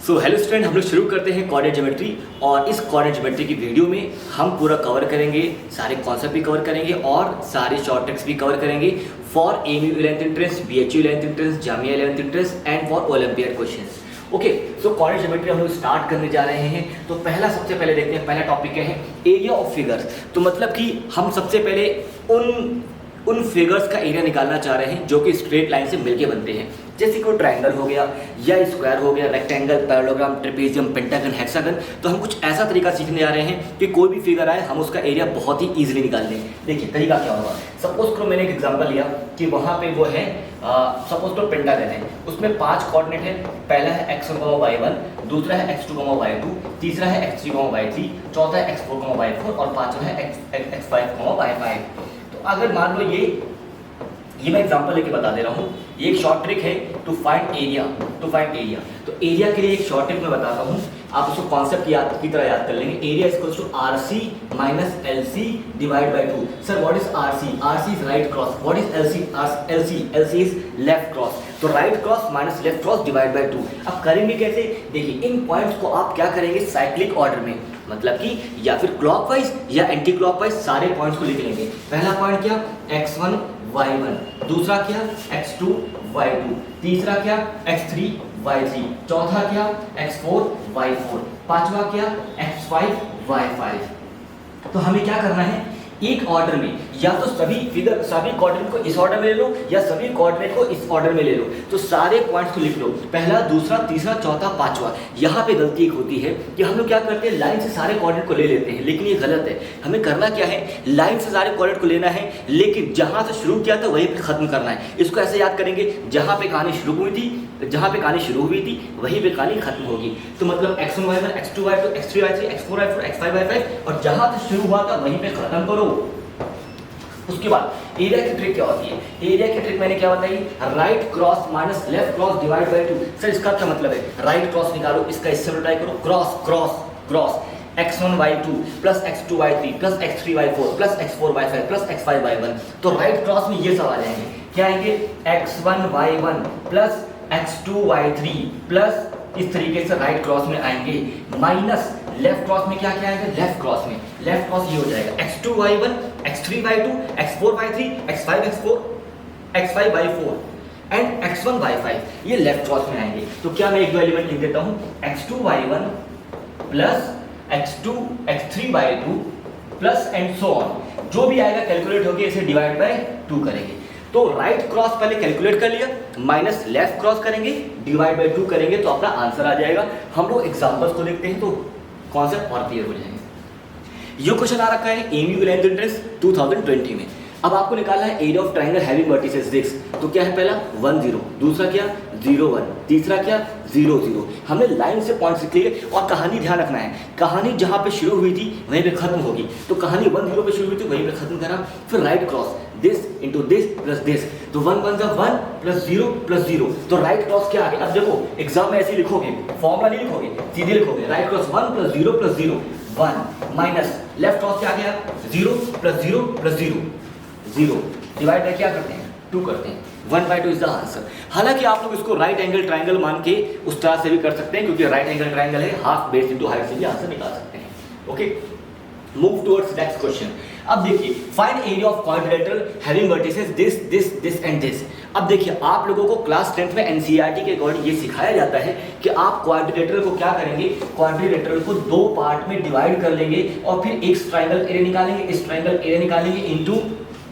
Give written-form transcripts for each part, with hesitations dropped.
So hello student, हम लोग शुरू करते हैं कोऑर्डिनेट ज्योमेट्री। और इस कोऑर्डिनेट ज्योमेट्री की वीडियो में हम पूरा कवर करेंगे, सारे कॉन्सेप्ट भी कवर करेंगे और सारे शॉर्ट ट्रिक्स भी कवर करेंगे for MU 11th entrance, BHU 11th entrance, Jamia 11th entrance and for olympiad questions. Okay, so coordinate geometry हम लोग स्टार्ट करने जा रहे हैं। तो सबसे पहले देखते हैं, पहला टॉपिक क्या है, एरिया ऑफ फिगर्स। तो मतलब कि हम सबसे पहले उन फिगर्स का एरिया निकालना चाह रहे हैं जो कि स्ट्रेट लाइन से मिलके बनते हैं। जैसे कोई ट्रायंगल हो गया या स्क्वायर हो गया, rectangle, parallelogram, trapezium, pentagon, hexagon. तो हम कुछ ऐसा तरीका सीखने जा रहे हैं कि कोई भी फिगर आए हम उसका एरिया बहुत ही ईजिली निकाल लें। देखिए तरीका क्या होगा। सपोज करो मैंने एक एग्जांपल लिया कि वहाँ पे वो है, सपोज करो पेंटागन है, उसमें 5 कोऑर्डिनेट है। पहला है x1, y1, दूसरा है x2, y2, तीसरा है x3, y3, चौथा है x4, y4 और पांचवा है x5, y5। तो अगर मान लो ये मैं एग्जांपल लेके बता दे रहा हूँ, ये एक शॉर्ट ट्रिक है टू फाइंड एरिया। तो एरिया के लिए एक शॉर्ट ट्रिक मैं बताता हूँ, आप उसको कॉन्सेप्ट की तरह याद कर लेंगे। Area equals to RC minus LC divide by 2। Sir what is RC? RC is right cross. What is LC? LC is left cross. तो right cross minus left cross divide by 2। अब करेंगे कैसे? देखिए इन पॉइंट्स को आप क्या करेंगे, cyclic order में, मतलब कि या फिर क्लॉकवाइज या एंटी क्लॉकवाइज सारे पॉइंट्स को लिख लेंगे। पहला पॉइंट क्या, x1 y1, दूसरा क्या x2 y2, तीसरा क्या x3 y3, चौथा क्या x4 y4, पांचवा क्या x5 y5। तो हमें क्या करना है, एक ऑर्डर में या तो सभी कोऑर्डिनेट को इस ऑर्डर में ले लो या सभी कोऑर्डिनेट को इस ऑर्डर में ले लो। तो सारे पॉइंट्स को लिख लो, पहला, दूसरा, तीसरा, चौथा, पांचवा। यहाँ पे गलती एक होती है कि हम लोग क्या करते हैं, लाइन से सारे कोऑर्डिनेट को ले लेते हैं, लेकिन ये गलत है। हमें करना क्या है, लाइन से सारे कोऑर्डिनेट को लेना है, लेकिन जहाँ से शुरू किया था वहीं पे खत्म करना है। इसको ऐसे याद करेंगे, जहाँ पे कहानी शुरू हुई थी वहीं पे कहानी खत्म होगी। तो मतलब x1 y1, x2 y2, x3 y3, x4 y4, x5 y5 और जहाँ से शुरू हुआ था वहीं पे खत्म करो। उसके बाद एरिया की ट्रिक क्या होती है? एरिया की ट्रिक मैंने क्या बताई, right cross minus left cross divide by 2। Sir इसका क्या मतलब है? राइट क्रॉस निकालो, इसका इससे मल्टीप्लाई करो, cross cross cross, x1 y2 plus x2 y3 plus x3 y4 plus x4 y5 plus x5 y1। तो राइट क्रॉस में ये सब आ जाएंगे, क्या आएंगे, x1 y1 plus x2 y3 plus इस तरीके से राइट क्रॉस में आएंगे, माइनस लेफ्ट क्रॉस में क्या आएगा, लेफ्ट क्रॉस ये हो जाएगा x2 y1, x3 y2, x4 y3, x5 x4, x5 y4 and x1 y5, ये लेफ्ट क्रॉस में आएंगे। तो क्या मैं एक दो एलिमेंट लिख देता हूँ, x2 y1 plus x3 y2 plus and so on. जो भी आएगा कैलकुलेट होके इसे डिवाइड बाय 2 करेंगे। तो राइट क्रॉस पहले कैलकुलेट कर लिया, माइनस लेफ्ट क्रॉस करेंगे, डिवाइड बाय 2 करेंगे, तो अपना आंसर आ जाएगा। हम लोग एग्जांपल्स को देखते हैं तो कॉन्सेप्ट और क्लियर हो जाएंगे। ये क्वेश्चन आ रखा है एमयू 11th एंट्रेंस 2020 में। अब आपको निकालना है area of triangle having vertices 6। तो क्या है, पहला 1 0, दूसरा क्या 0 1, तीसरा क्या 0 0। हमने लाइन से पॉइंट्स लिख लिए और कहानी ध्यान रखना है, कहानी जहां पे शुरू हुई थी वहीं पे खत्म होगी। तो कहानी 1 0 पे शुरू हुई थी वहीं पे खत्म करा, फिर right cross this into this plus this. तो 1 1 1 प्लस 0 प्लस 0। तो राइट क्रॉस क्या आ गया? अब देखो एग्जाम में ऐसे लिखोगे, फॉर्मूला नहीं लिखोगे, सीधे लिखोगे right cross 1 plus 0 plus 0 1 minus left cross क्या आ गया, 0 प्लस 0 प्लस 0 0 डिवाइड बाय क्या करते हैं, 2 करते हैं, 1/2 इज द आंसर। हालांकि आप लोग इसको राइट एंगल ट्रायंगल मान के उस तरह से भी कर सकते हैं, क्योंकि राइट एंगल ट्रायंगल है, हाफ बेस इनटू हाइट से भी आंसर निकाल सकते हैं। Okay, move towards next question. अब देखिए, find area of quadrilateral having vertices this and this. अब देखिए, आप लोगों को क्लास 10th में एनसीईआरटी के अकॉर्डिंग ये सिखाया जाता है कि आप क्वाड्रिलेटरल को क्या करेंगे, क्वाड्रिलेटरल को 2 पार्ट में डिवाइड कर लेंगे और फिर एक ट्रायंगल एरिया निकालेंगे, इस ट्रायंगल एरिया निकालेंगे इनटू,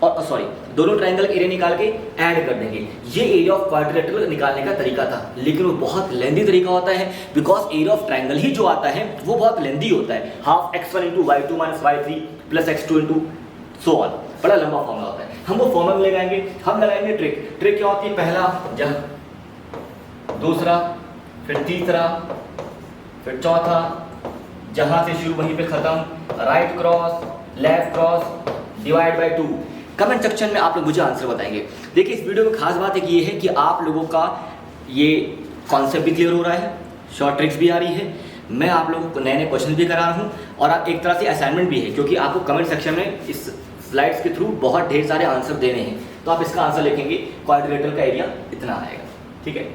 और सॉरी दोनों ट्रायंगल एरिया निकाल के ऐड कर देंगे। ये एरिया ऑफ क्वाड्रिलेटरल निकालने का तरीका था, लेकिन वो बहुत लेंदी तरीका होता है, बिकॉज एरिया ऑफ ट्रायंगल ही जो आता है वो बहुत लेंदी होता है। Half x1 into y2 minus y3 plus x2 into so on, बड़ा लंबा फॉर्मूला होता है। हम वो फॉर्मूला लगाएंगे, हम लगाएंगे ट्रिक क्या होती है, पहला दूसरा, फिर तीसरा, फिर चौथा, जहां से शुरू वहीं पे खत्म, right cross left cross divide by 2। Comment section में आप लोग मुझे आंसर बताएंगे। देखिए इस वीडियो में खास बात एक ये है कि आप लोगों का ये कॉन्सेप्ट भी क्लियर हो रहा है, शॉर्ट ट्रिक्स भी आ रही है, मैं आप लोगों को नए क्वेश्चन भी करा रहा हूँ और आप एक तरह से असाइनमेंट भी है, क्योंकि आपको कमेंट सेक्शन में इस स्लाइड्स के थ्रू बहुत ढेर सारे आंसर देने हैं। तो आप इसका आंसर लिखेंगे, क्वाड्रिलेटरल का एरिया इतना आएगा, ठीक है।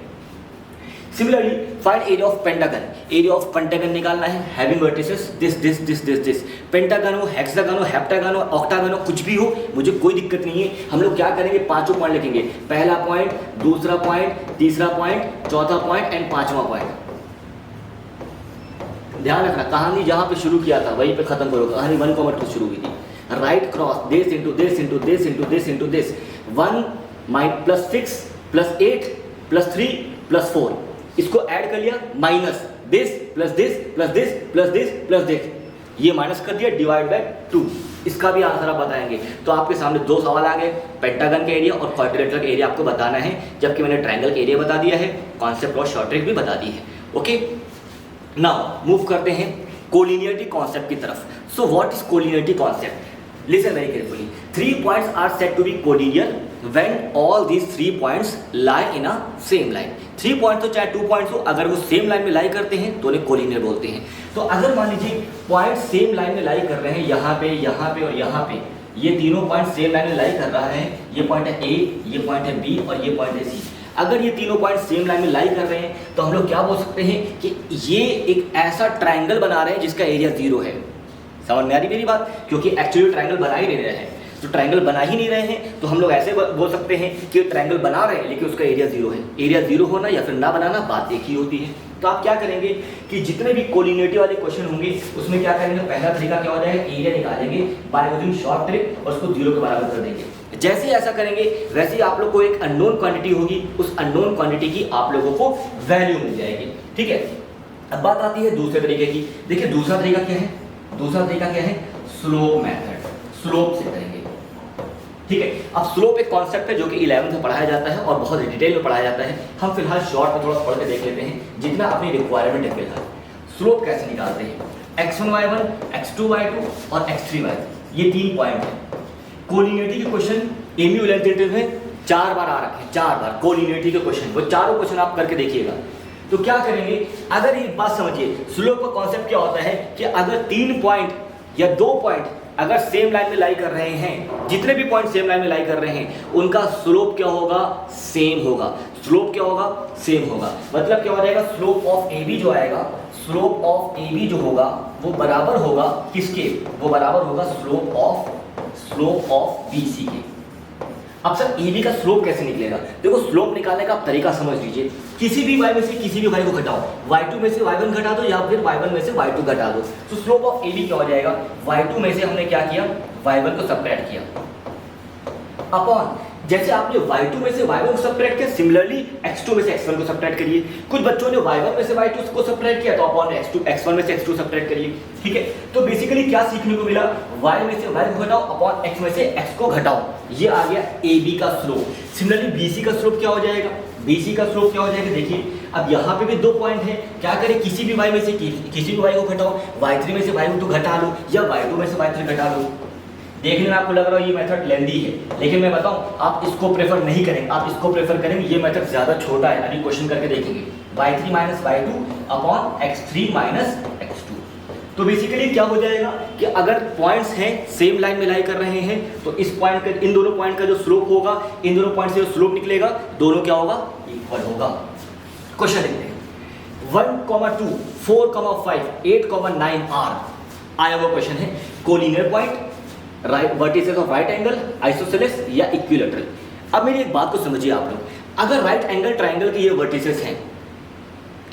Similarly find area of pentagon, area of pentagon निकालना है, having vertices this this this this this, pentagon हो, हेक्सागन हो, हेप्टागन हो, ऑक्टागन हो, कुछ भी हो, मुझे कोई दिक्कत नहीं है। हम लोग क्या करेंगे, पांचों पॉइंट लिखेंगे, पहला पॉइंट, दूसरा पॉइंट, तीसरा पॉइंट, चौथा पॉइंट एंड पांचवा पॉइंट। ध्यान रखना, कहानी जहां पे शुरू किया था वहीं पे खत्म करो, कहानी 1,2 शुरू हुई थी। Right cross this into this into this into this into this, 1 +6 +8 +3 +4, इसको ऐड कर लिया, minus this plus this plus this plus this plus this, ये माइनस कर दिया, डिवाइड बाय 2। इसका भी आंसर आप बताएंगे। तो आपके सामने 2 सवाल आ गए, पेंटागन का एरिया और क्वाड्रिलेटरल का एरिया आपको बताना है, जबकि मैंने ट्रायंगल का एरिया बता दिया है, कॉन्सेप्ट और शॉर्ट ट्रिक भी बता दी है। ओके, नाउ मूव करते हैं कोलिनियरिटी कॉन्सेप्ट की तरफ। So what is collinearity concept? Listen very carefully. 3 points are said to be collinear when all these 3 points lie in a same line. 3 point तो चाहे 2 points हो, अगर वो सेम लाइन में लाई करते हैं तो उन्हें कोलिनियर बोलते हैं। तो अगर मान लीजिए पॉइंट सेम लाइन में लाई कर रहे हैं, यहाँ पे और यहाँ पे, ये तीनों पॉइंट सेम लाइन में लाई कर रहा है, ये पॉइंट है ए, ये पॉइंट है बी और ये पॉइंट है सी। अगर ये तीनों पॉइंट सेम लाइन में लाई कर रहे हैं तो हम लोग क्या बोल सकते हैं कि ये एक ऐसा ट्राइंगल बना रहे हैं जिसका एरिया 0 है। समझ में आ रही मेरी बात? क्योंकि एक्चुअली ट्रायंगल बना ही नहीं रहे हैं, तो ट्रायंगल बना ही नहीं रहे हैं तो हम लोग ऐसे बोल सकते हैं कि ट्रायंगल बना रहे हैं लेकिन उसका एरिया 0 है। एरिया 0 होना या फिर ना बनाना बात एक ही होती है। तो आप क्या करेंगे कि जितने भी कोलिनियरिटी वाले क्वेश्चन होंगे उसमें क्या करेंगे, पहला तरीका क्या हो जाएगा, एरिया निकालेंगे बाय यूजिंग शॉर्ट ट्रिक और उसको 0 के बराबर कर देंगे। जैसे ही ऐसा करेंगे वैसे ही आप लोग को एक अननोन क्वांटिटी होगी, उस अननोन क्वांटिटी की आप लोगों को वैल्यू मिल जाएगी। ठीक है, अब बात आती है दूसरे तरीके की। देखिए दूसरा तरीका क्या है, दूसरा तरीका क्या है, स्लोप मेथड, स्लोप से करेंगे। ठीक है, अब स्लोप एक कॉन्सेप्ट है जो कि 11th में पढ़ाया जाता है और बहुत डिटेल में पढ़ाया जाता है। हम फिलहाल शॉर्ट में थोड़ा पढ़ के देख लेते हैं जितना अपनी रिक्वायरमेंट है। फिलहाल स्लोप कैसे निकालते हैं, x1y1, x2y2 और x3y3, ये 3 पॉइंट है। कोलिनियरिटी के क्वेश्चन एमयू 11th में 4 बार आ रखे हैं, 4 बार कोलिनियरिटी के क्वेश्चन, वो चारों क्वेश्चन आप करके देखिएगा। तो क्या करेंगे, अगर एक बात समझिए, स्लोप का कॉन्सेप्ट क्या होता है कि अगर 3 पॉइंट या 2 पॉइंट अगर सेम लाइन में लाई कर रहे हैं, जितने भी पॉइंट सेम लाइन में लाई कर रहे हैं उनका स्लोप क्या होगा, सेम होगा। स्लोप क्या होगा, सेम होगा। मतलब क्या हो जाएगा, स्लोप ऑफ ए बी जो आएगा, स्लोप ऑफ ए बी जो होगा वो बराबर होगा किसके, वो बराबर होगा स्लोप ऑफ बी सी के। अब सर ए बी का स्लोप कैसे निकलेगा, देखो स्लोप निकालने का आप तरीका समझ लीजिए। किसी भी y में से किसी भी y को घटाओ, y2 में से y1 घटा दो या फिर y1 में से y2 घटा दो, तो स्लोप ऑफ ए बी क्या हो जाएगा, y2 में से हमने क्या किया, y1 को सब्ट्रैक्ट किया अपॉन, जैसे आपने y2 में से y1 को सब्ट्रैक्ट किया, सिमिलरली x2 में से x1 को सब्ट्रैक्ट करिए। कुछ बच्चों ने y1 में से y2 को सब्ट्रैक्ट किया तो अपॉन x1 में से x2 सब्ट्रैक्ट करिए। ठीक है, तो बेसिकली क्या सीखने को मिला, y में से y को घटाओ अपॉन x में से x को घटाओ, ये आ गया AB का स्लोप। सिमिलरली BC का स्लोप क्या हो जाएगा, BC का स्लोप क्या हो जाएगा, देखिए अब यहाँ पे भी 2 पॉइंट है, क्या करें, किसी भी y में से किसी भी y को घटाओ, y3 में से y2 घटा लो या y2 में से y3 घटा लो। देखने में आपको लग रहा है ये मेथड लेंदी है, लेकिन मैं बताऊं आप इसको प्रेफर नहीं करेंगे, आप इसको प्रेफर करेंगे, ये मेथड ज्यादा छोटा है। अभी क्वेश्चन करके देखेंगे, y3 minus y2 upon x3 minus x2। तो बेसिकली क्या हो जाएगा कि अगर पॉइंट्स हैं सेम लाइन में लाई कर रहे हैं तो इस पॉइंट का, इन दोनों पॉइंट का जो स्लोप होगा, इन दोनों पॉइंट से जो स्लोप निकलेगा दोनों क्या होगा, इक्वल होगा। क्वेश्चन देखते हैं, 1,2, 4,5, 8,9 आर आया हुआ क्वेश्चन है। Collinear point, right vertices of right angle, isosceles या इक्विलैटरल। अब मेरी एक बात को समझिए आप लोग, अगर राइट एंगल ट्रायंगल के ये वर्टिसेस हैं,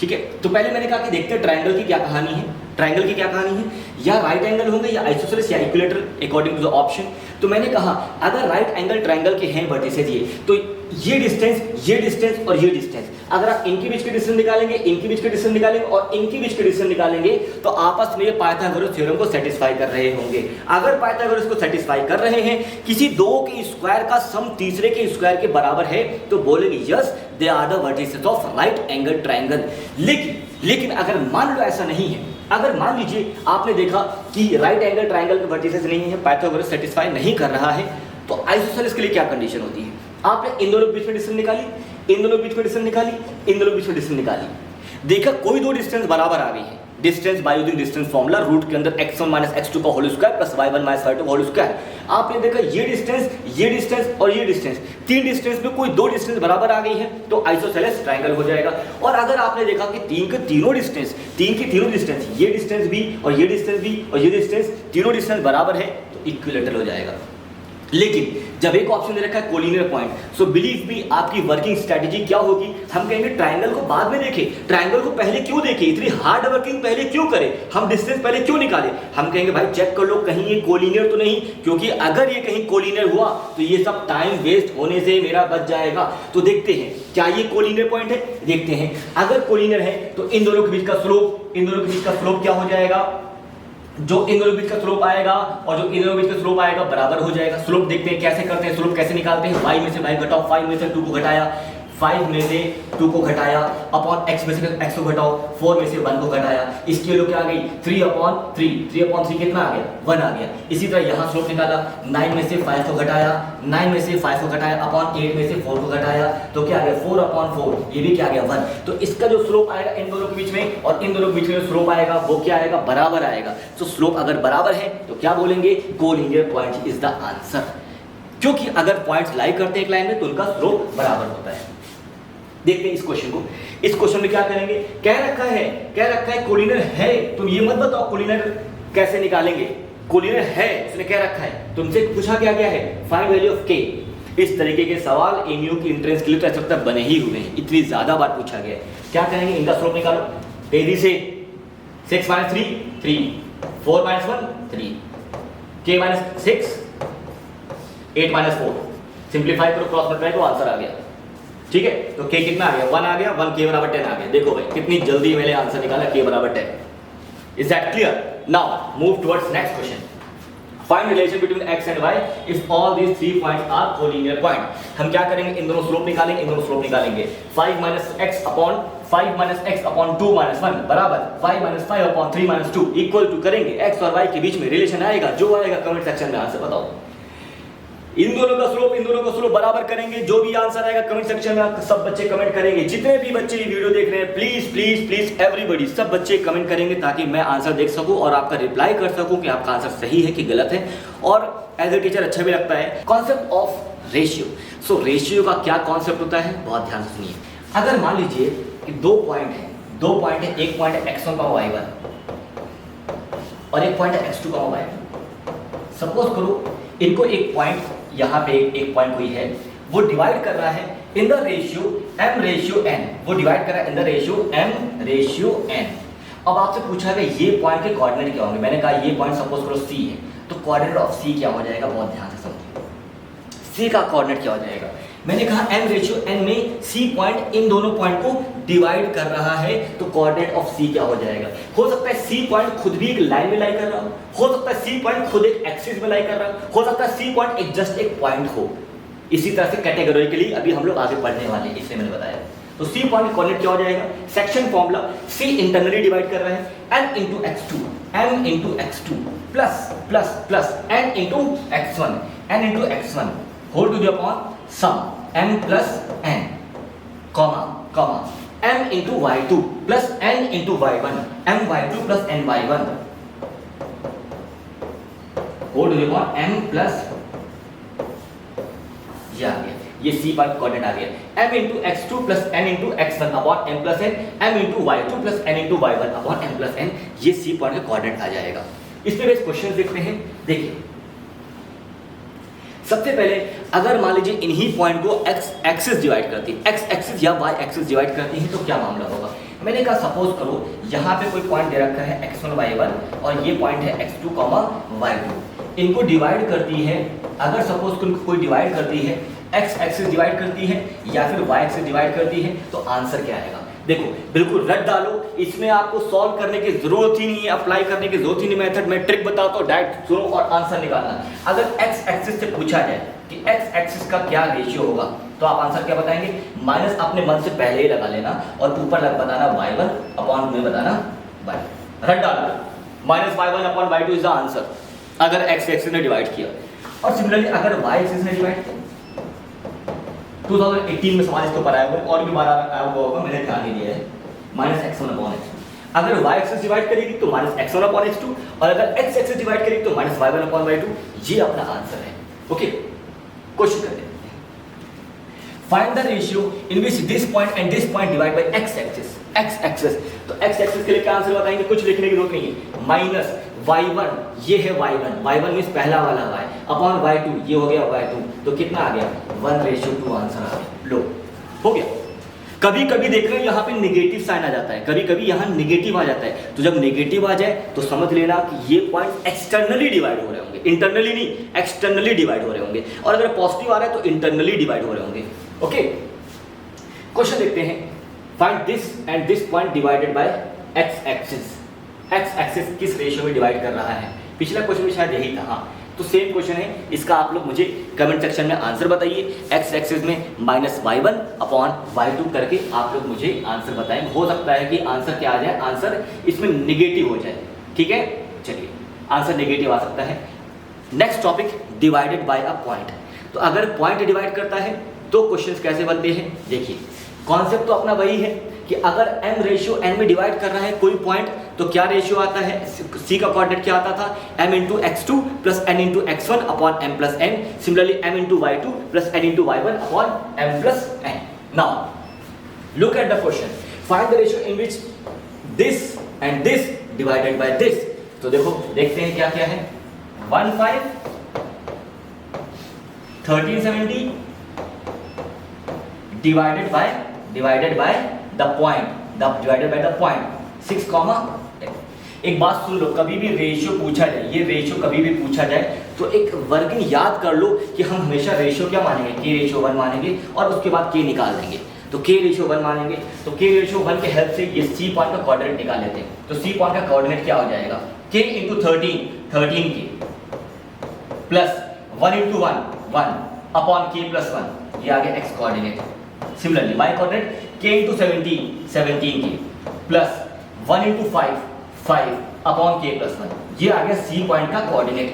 ठीक है, तो पहले मैंने कहा कि देखते हैं ट्रायंगल की क्या कहानी है, ट्रायंगल की क्या कहानी है, या राइट एंगल होंगे या आइसोसेलेस या equilateral according to the option. तो मैंने कहा अगर राइट एंगल ट्रायंगल के हैं वर्टिसेस ये, तो ये डिस्टेंस और ये डिस्टेंस, अगर आप इनके बीच के डिस्टेंस निकालेंगे, इनके बीच के डिस्टेंस निकालेंगे और इनके बीच के डिस्टेंस निकालेंगे तो आपस में ये पाइथागोरस थ्योरम को सेटिस्फाई कर रहे होंगे। अगर पाइथागोरस को सेटिस्फाई कर रहे हैं, किसी दो के स्क्वायर का सम तीसरे के स्क्वायर के बराबर है, तो बोलेंगे yes they are the vertices of right angle triangle. लेकिन अगर मान लो ऐसा नहीं है, अगर मान लीजिए आपने देखा कि राइट एंगल ट्रायंगल के वर्टिसेस नहीं है, पाइथागोरस सेटिस्फाई नहीं कर रहा है, तो आइसोसेलेस के लिए क्या कंडीशन होती है, आपने इन दोनों बीच में डिस्टेंस निकाली, इन दोनों बीच में डिस्टेंस निकाली, इन दोनों बीच में डिस्टेंस निकाली, देखा कोई दो डिस्टेंस बराबर आ गई है, distance by using distance formula root के अंदर x1 माइनस x2 का whole square plus y1 minus y2 का होल स्क्वायर। आपने देखा ये डिस्टेंस और ये डिस्टेंस, तीन डिस्टेंस में कोई दो डिस्टेंस बराबर आ गई है तो आइसोसेलेस ट्रायंगल हो जाएगा। और अगर आपने देखा कि तीन की तीनों डिस्टेंस, ये डिस्टेंस भी और ये डिस्टेंस भी और ये डिस्टेंस, तीनों डिस्टेंस बराबर है तो इक्विलेटरल हो जाएगा। लेकिन जब एक ऑप्शन दे रखा है collinear point, so believe me आपकी वर्किंग स्ट्रेटेजी क्या होगी, हम कहेंगे ट्रायंगल को बाद में देखें, ट्रायंगल को पहले क्यों देखें, इतनी हार्ड वर्किंग पहले क्यों करें, हम डिस्टेंस पहले क्यों निकालें। हम कहेंगे भाई चेक कर लो कहीं ये कोलिनियर तो नहीं, क्योंकि अगर ये कहीं कोलिनियर हुआ तो ये सब टाइम वेस्ट होने से मेरा बच जाएगा। तो देखते हैं क्या ये कोलिनियर पॉइंट है, देखते हैं। अगर कोलिनियर है तो इन दोनों के बीच का स्लोप क्या हो जाएगा, जो इन दोनों बीच का स्लोप आएगा और जो इन दोनों बीच का स्लोप आएगा बराबर हो जाएगा। स्लोप देखते हैं कैसे करते हैं, स्लोप कैसे निकालते हैं, 5 में से 5 घटाओ, 5 में से 2 को घटाया, 5 में से 2 को घटाया अपॉन x में से x को घटाओ, 4 में से 1 को घटाया, इसकी वैल्यू क्या आ गई 3/3 कितना आ गया 1 आ गया। इसी तरह यहाँ स्लोप निकाला, 9 में से 5 को घटाया, 9 में से 5 को घटाया अपॉन 8 में से 4 को घटाया तो क्या आ गया 4/4, ये भी क्या आ गया 1। तो इसका जो स्लोप आएगा इन दोनों के बीच में और इन दोनों के बीच में जो स्लोप आएगा वो क्या आएगा, बराबर आएगा। तो स्लोप अगर बराबर है तो क्या बोलेंगे, collinear point is the answer, क्योंकि अगर पॉइंट्स लाई करते हैं एक लाइन में तो उनका स्लोप बराबर होता है। देखते हैं इस क्वेश्चन को, इस क्वेश्चन में क्या करेंगे, कह रखा है कोलिनियर है, तुम ये मत बताओ कोलिनियर कैसे निकालेंगे, कोलिनियर है उसने कह रखा है, तुमसे पूछा क्या गया है फाइंड वैल्यू ऑफ के। इस तरीके के सवाल एमयू की एंट्रेंस के लिए तो ऐसा लगता है बने ही हुए हैं, इतनी ज्यादा बार पूछा गया है। क्या करेंगे, इनका स्लोप निकालो तेजी से, 6 - 3 3, 4 - 1 3, k - 6 8 - 4, सिंप्लीफाई करो, क्रॉस मल्टीप्लाई करो, आंसर आ गया। ठीक है, तो k कितना आ गया 1 आ गया, 1 k बराबर 10 आ गया। देखो भाई कितनी जल्दी मैंने आंसर निकाला, k बराबर 10। Is that clear? Now move towards next question, find relation between x and y if all these 3 points are collinear point. हम क्या करेंगे, इन दोनों स्लोप निकालेंगे, 5 - x अपॉन 2 - 1 बराबर 5 - 5 अपॉन 3 - 2 इक्वल टू करेंगे x और y के बीच में रिलेशन आएगा, जो आएगा कमेंट सेक्शन में आंसर बताओ। इन दोनों का स्लोप बराबर करेंगे, जो भी आंसर आएगा कमेंट सेक्शन में सब बच्चे कमेंट करेंगे। जितने भी बच्चे ये वीडियो देख रहे हैं प्लीज एवरीबॉडी, सब बच्चे कमेंट करेंगे ताकि मैं आंसर देख सकूं और आपका रिप्लाई कर सकूं कि आपका आंसर सही है कि गलत है, और एज ए टीचर अच्छा भी लगता है। Concept of ratio, so ratio का क्या कॉन्सेप्ट होता है, बहुत ध्यान से सुनिए। अगर मान लीजिए कि दो पॉइंट है, एक पॉइंट है x1, y1 और एक पॉइंट है x2, y2। सपोज करो इनको एक पॉइंट, यहाँ पे एक पॉइंट कोई है, वो डिवाइड कर रहा है इन द रेशियो m/n, वो डिवाइड कर रहा है इन द रेशियो m/n। अब आपसे पूछा गया ये पॉइंट के कोऑर्डिनेट क्या होंगे, मैंने कहा ये पॉइंट सपोज करो c है, तो कोऑर्डिनेट ऑफ c क्या हो जाएगा, बहुत ध्यान से समझिए। c का कोऑर्डिनेट क्या हो जाएगा, मैंने कहा m/n में c पॉइंट इन दोनों पॉइंट को डिवाइड कर रहा है, तो कोऑर्डिनेट ऑफ c क्या हो जाएगा। हो सकता है c पॉइंट खुद भी एक लाइन में लाई कर रहा हो सकता है c पॉइंट खुद एक एक्सिस में लाई कर रहा हो सकता है c पॉइंट एक जस्ट एक पॉइंट हो। इसी तरह से कैटेगोरिकली अभी हम लोग आगे पढ़ने वाले हैं, इसलिए मैंने बताया। तो c पॉइंट कोऑर्डिनेट क्या हो जाएगा, section formula, c internally divide कर रहा है m into x2 plus n into x1 whole to the upon sum m plus n comma m into y2 plus n into y1 my2 plus ny1 whole to the upon m plus, ये आ गया, ये c पर coordinate आ गया, m into x2 plus n into x1 upon m plus n, m into y2 plus n into y1 upon m plus n, ये c point का coordinate आ जाएगा। इस पे बेस क्वेश्चन देखते हैं। देखिए सबसे पहले अगर मान लीजिए इन्हीं पॉइंट को x एक्सिस डिवाइड करती है, x एक्सिस या y एक्सिस डिवाइड करती है, तो क्या मामला होगा। मैंने कहा सपोज करो यहाँ पे कोई पॉइंट दे रखा है x1 y1 और ये पॉइंट है x2 y2, इनको डिवाइड करती है। अगर सपोज कोई डिवाइड करती है, x एक्सिस डिवाइड करती है या फिर y एक्सिस डिवाइड करती है, तो आंसर क्या आएगा। देखो बिल्कुल रट डालो, इसमें आपको सॉल्व करने की जरूरत ही नहीं है, अप्लाई करने की जरूरत ही नहीं। मेथड में ट्रिक बताता हूं, डायरेक्ट सुनो और आंसर निकालना। अगर x एक्सिस से पूछा जाए कि x एक्सिस का क्या रेशियो होगा, तो आप आंसर क्या बताएंगे, माइनस अपने मन से पहले ही लगा लेना और ऊपर लग बताना y1 अपॉन में बताना y, रट डालो minus y1 upon y2 is the answer अगर x एक्सिस ने डिवाइड किया। और सिमिलरली अगर y एक्सिस ने डिवाइड किया, 2018 में सवाल इसके ऊपर आया हुआ और भी बार आया हुआ होगा, मैंने ध्यान नहीं दिया है, माइनस x1 अपॉन x2। अगर y एक्सिस डिवाइड करेगी तो माइनस x1 अपॉन x2, और अगर x एक्सिस डिवाइड करेगी तो माइनस y1 अपॉन y2। ये अपना आंसर है। ओके, क्वेश्चन करते हैं। Find the ratio in which this point and this point divide by x axis. x axis, तो x एक्सिस के लिए क्या आंसर बताएंगे, कुछ लिखने की जरूरत नहीं है। माइनस y1, ये है y1, y1 मींस पहला वाला y, अपॉन y2, ये हो गया y2, तो कितना आ गया 1:2 आंसर आ गया। लो, हो गया। कभी कभी देख रहे हो यहाँ पे नेगेटिव साइन आ जाता है, कभी कभी यहाँ नेगेटिव आ जाता है, तो जब नेगेटिव आ जाए तो समझ लेना कि ये पॉइंट एक्सटर्नली डिवाइड हो रहे होंगे, इंटरनली नहीं, एक्सटर्नली डिवाइड हो रहे होंगे। और अगर पॉजिटिव आ रहा है तो इंटरनली डिवाइड हो रहे होंगे। ओके, क्वेश्चन देखते हैं। Find this and this point divided by x axis. X axis किस रेशियो में डिवाइड कर रहा है? पिछला क्वेश्चन भी शायद यही था। हाँ, तो सेम क्वेश्चन है, इसका आप लोग मुझे कमेंट सेक्शन में आंसर बताइए। एक्स एक्सिस में माइनस y1 अपॉन y2 करके आप लोग मुझे आंसर बताएंगे। हो सकता है कि आंसर क्या आ जाए, आंसर इसमें निगेटिव हो जाए। ठीक है, चलिए, आंसर नेगेटिव आ सकता है। Next topic, divided by a point. तो अगर पॉइंट डिवाइड करता है तो क्वेश्चंस कैसे बनते हैं? देखिए, कॉन्सेप्ट तो अपना वही है कि अगर m रेशियो n में डिवाइड कर रहा है कोई पॉइंट, तो क्या रेशियो आता है? c का कोऑर्डिनेट क्या आता था? m into x2 plus n into x1 upon m plus n। Similarly m into y2 plus n into y1 upon m plus n। Now look at the question, find the ratio in which this and this divided by this. तो देखो, देखते हैं क्या क्या है। 15 1370 divided by the point, divided by the point 6, 10। एक बात सुन लो, कभी भी रेशियो पूछा जाए, ये रेशियो कभी भी पूछा जाए तो एक वर्किंग याद कर लो कि हम हमेशा रेशियो क्या मानेंगे, k रेशियो 1 मानेंगे और उसके बाद k निकाल देंगे। तो k रेशियो 1 मानेंगे, तो k रेशियो 1 के हेल्प से ये c पॉइंट का कोऑर्डिनेट निकाल लेते हैं। तो c पॉइंट का कोऑर्डिनेट क्या हो जाएगा? k into 13k plus 1 into 1 upon k plus 1, ये आ गया x coordinate. Similarly y coordinate k into 17k plus 1 into 5 upon k plus 1, ये आ गया c पॉइंट का कोऑर्डिनेट।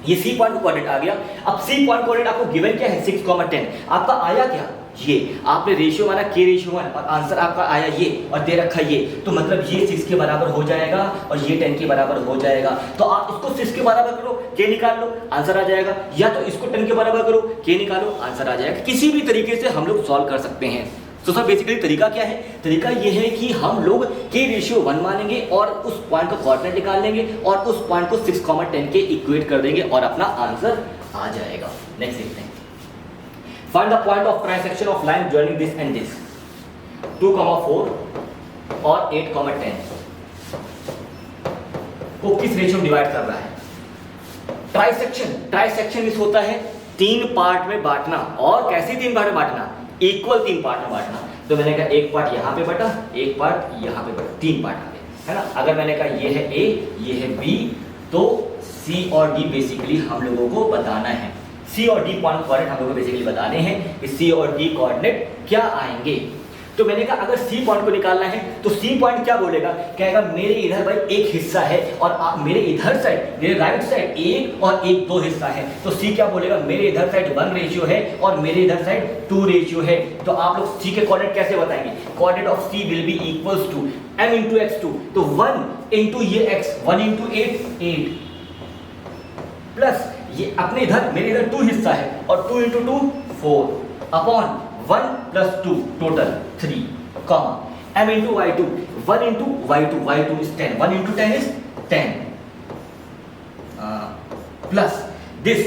ये c पॉइंट कोऑर्डिनेट आ गया। अब c पॉइंट कोऑर्डिनेट आपको गिवन क्या है? 6, 10। आपका आया क्या? ये आपने रेशियो माना k रेशियो 1 और आंसर आपका आया ये और दे रखा ये, तो मतलब ये 6 के बराबर हो जाएगा और ये 10 के बराबर हो जाएगा। तो आप इसको 6 के बराबर करो, k निकाल लो, आंसर आ जाएगा, या तो इसको 10 के बराबर करो, k निकालो, आंसर आ जाएगा। किसी भी तरीके से हम लोग सॉल्व कर सकते हैं। तो सर बेसिकली तरीका क्या है? तरीका ये है कि हम लोग k रेशियो 1 मानेंगे और उस पॉइंट का कोऑर्डिनेट निकाल लेंगे और उस पॉइंट को 6, 10 के इक्वेट कर देंगे और अपना आंसर आ जाएगा। नेक्स्ट देखते हैं। Find the point of trisection of line joining this and this, 2, 4 और 8, 10 को किस रेशियो में डिवाइड कर रहा है? ट्राइसेक्शन इस होता है 3 पार्ट में बांटना। और कैसे 3 पार्ट में बांटना? इक्वल 3 पार्ट में बांटना। तो मैंने कहा एक पार्ट यहाँ पे बटा, एक पार्ट यहाँ पे बटा, 3 पार्ट आ गए, है ना। अगर मैंने कहा ये है A, ये है B, तो C और D बेसिकली हम लोगों को बताना है। C और D पॉइंट कोऑर्डिनेट हम लोगों को बेसिकली बताने हैं कि C और D कोऑर्डिनेट क्या आएंगे। तो मैंने कहा अगर C पॉइंट को निकालना है तो C पॉइंट क्या बोलेगा? कहेगा मेरे इधर भाई एक हिस्सा है और मेरे इधर साइड, मेरे राइट साइड 1 और 1 2 हिस्सा है। तो C क्या बोलेगा? मेरे इधर साइड 1 रेशियो है और मेरे इधर साइड 2 रेशियो है। तो आप लोग C के कोऑर्डिनेट कैसे बताएंगे? Coordinate of C will be equals to m into x2, तो 1 इंटू ये x, 1 इंटू 8 प्लस ये अपने इधर, मेरे इधर 2 हिस्सा है और 2 into 2 4 upon 1 plus 2 total 3, comma m into y2, 1 into y2 is 10, 1 into 10 is 10 plus this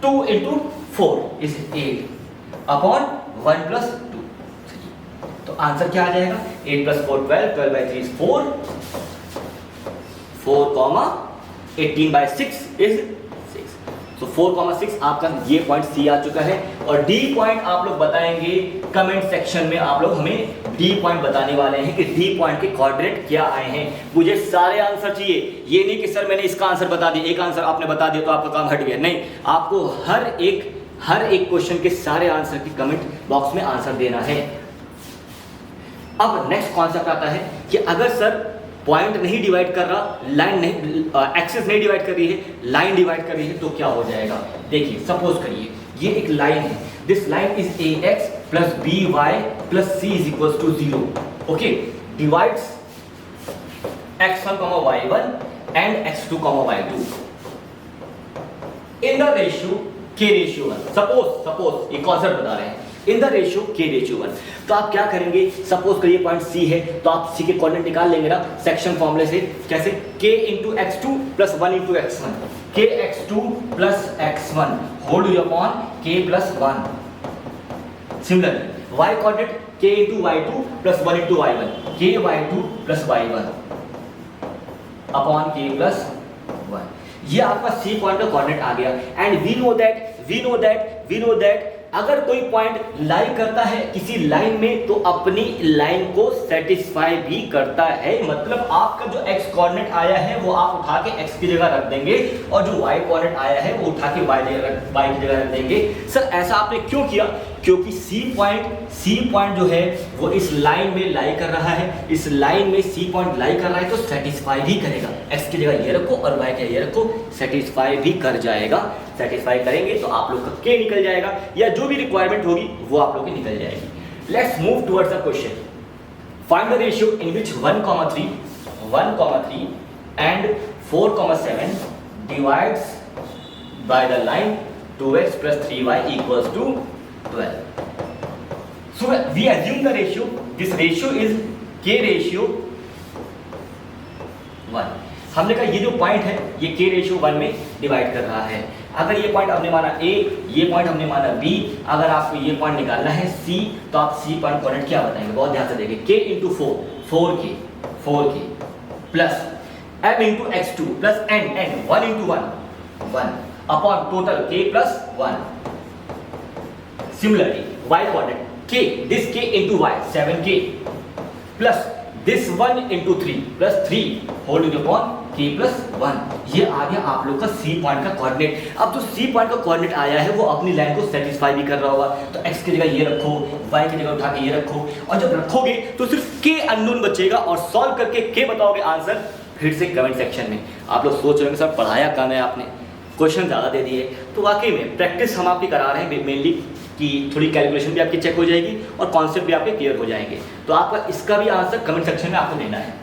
2 into 4 is 8 upon 1 plus 2 3। तो आंसर क्या आ जाएगा? 8 plus 4 12, 12 by 3 is 4, 18 by 6 is 6। तो 4, 6 आपका ये पॉइंट C आ चुका है। और D पॉइंट आप लोग बताएंगे कमेंट सेक्शन में। आप लोग हमें D पॉइंट बताने वाले हैं कि D पॉइंट के कोऑर्डिनेट क्या आए हैं। मुझे सारे आंसर चाहिए, ये नहीं कि सर मैंने इसका आंसर बता दिया, एक आंसर आपने बता दिया तो आपका काम हट गया। नहीं, आपको हर एक क्वेश्चन के सारे आंसर की कमेंट बॉक्स में आंसर देना है। अब नेक्स्ट कॉन्सेप्ट आता है कि अगर सर पॉइंट नहीं डिवाइड कर रहा, लाइन नहीं, एक्सिस नहीं डिवाइड कर रही है, लाइन डिवाइड कर रही है, तो क्या हो जाएगा? देखिए, सपोज करिए ये एक लाइन है, this line is ax plus by plus c is equal to 0। Okay, divides x1, y1 and x2, y2 in the ratio k ratio 1। Suppose ये कॉन्सेप्ट बता रहे हैं, in the ratio k ratio 1। तो आप क्या करेंगे, suppose करिए point C है, तो आप C के कोऑर्डिनेट निकाल लेंगे ना सेक्शन फॉर्मूले से। कैसे? k into x2 plus 1 into x1, k x2 plus x1 whole upon k plus 1। Similarly y coordinate k into y2 plus 1 into y1, k y2 plus y1 upon k plus 1। ये आपका C point का coordinate आ गया। And we know that अगर कोई point लाई करता है किसी लाइन में तो अपनी लाइन को सेटिस्फाई भी करता है। मतलब आपका जो x कोऑर्डिनेट आया है वो आप उठा के x की जगह रख देंगे और जो y कोऑर्डिनेट आया है वो उठा के y की जगह रख देंगे। सर ऐसा आपने क्यों किया? क्योंकि C पॉइंट जो है वो इस लाइन में लाई कर रहा है, इस लाइन में C पॉइंट लाई कर रहा है तो सेटिस्फाई भी करेगा। x की जगह ये रखो और y की जगह ये रखो, सेटिस्फाई भी कर जाएगा। सेटिस्फाई करेंगे तो आप लोग का k निकल जाएगा या जो भी रिक्वायरमेंट होगी वो आप लोग की निकल जाएगी। Let's move towards the question. Find the ratio in which 1,3 and 4,7 divides by the line 2x plus 3y equals to 12. So we assume the ratio, this ratio is k ratio 1। हमने कहा ये जो पॉइंट है ये k ratio 1 में divide कर रहा है। अगर ये पॉइंट हमने माना A, ये पॉइंट हमने माना B, अगर आपको ये पॉइंट निकालना है C, तो आप C पॉइंट कोऑर्डिनेट क्या बताएंगे? बहुत ध्यान से देखिए, k into 4k plus m into x2 plus n 1 into 1 upon total k plus 1। Similarly, y coordinate k, this k into y 7k plus this 1 into 3 plus 3 whole upon k plus 1। ये आ गया आप लोग का C point का coordinate. अब जो C point का coordinate आया है वो अपनी लाइन को सेटिस्फाई भी कर रहा होगा, तो x की जगह ये रखो, y की जगह उठा के ये रखो, और जब रखोगे तो सिर्फ k अननोन बचेगा और सॉल्व करके k बताओगे आंसर। फिर से कमेंट सेक्शन में आप लोग सोच रहे होंगे सर पढ़ाया कम है आपने, क्वेश्चन ज़्यादा दे दिए। तो वाकई में प्रैक्टिस हम आपकी करा रहे हैं मेनली कि थोड़ी कैलकुलेशन भी आपकी चेक हो जाएगी और कॉन्सेप्ट भी आपके क्लियर हो जाएंगे। तो आपका इसका भी आंसर कमेंट सेक्शन में आपको देना है।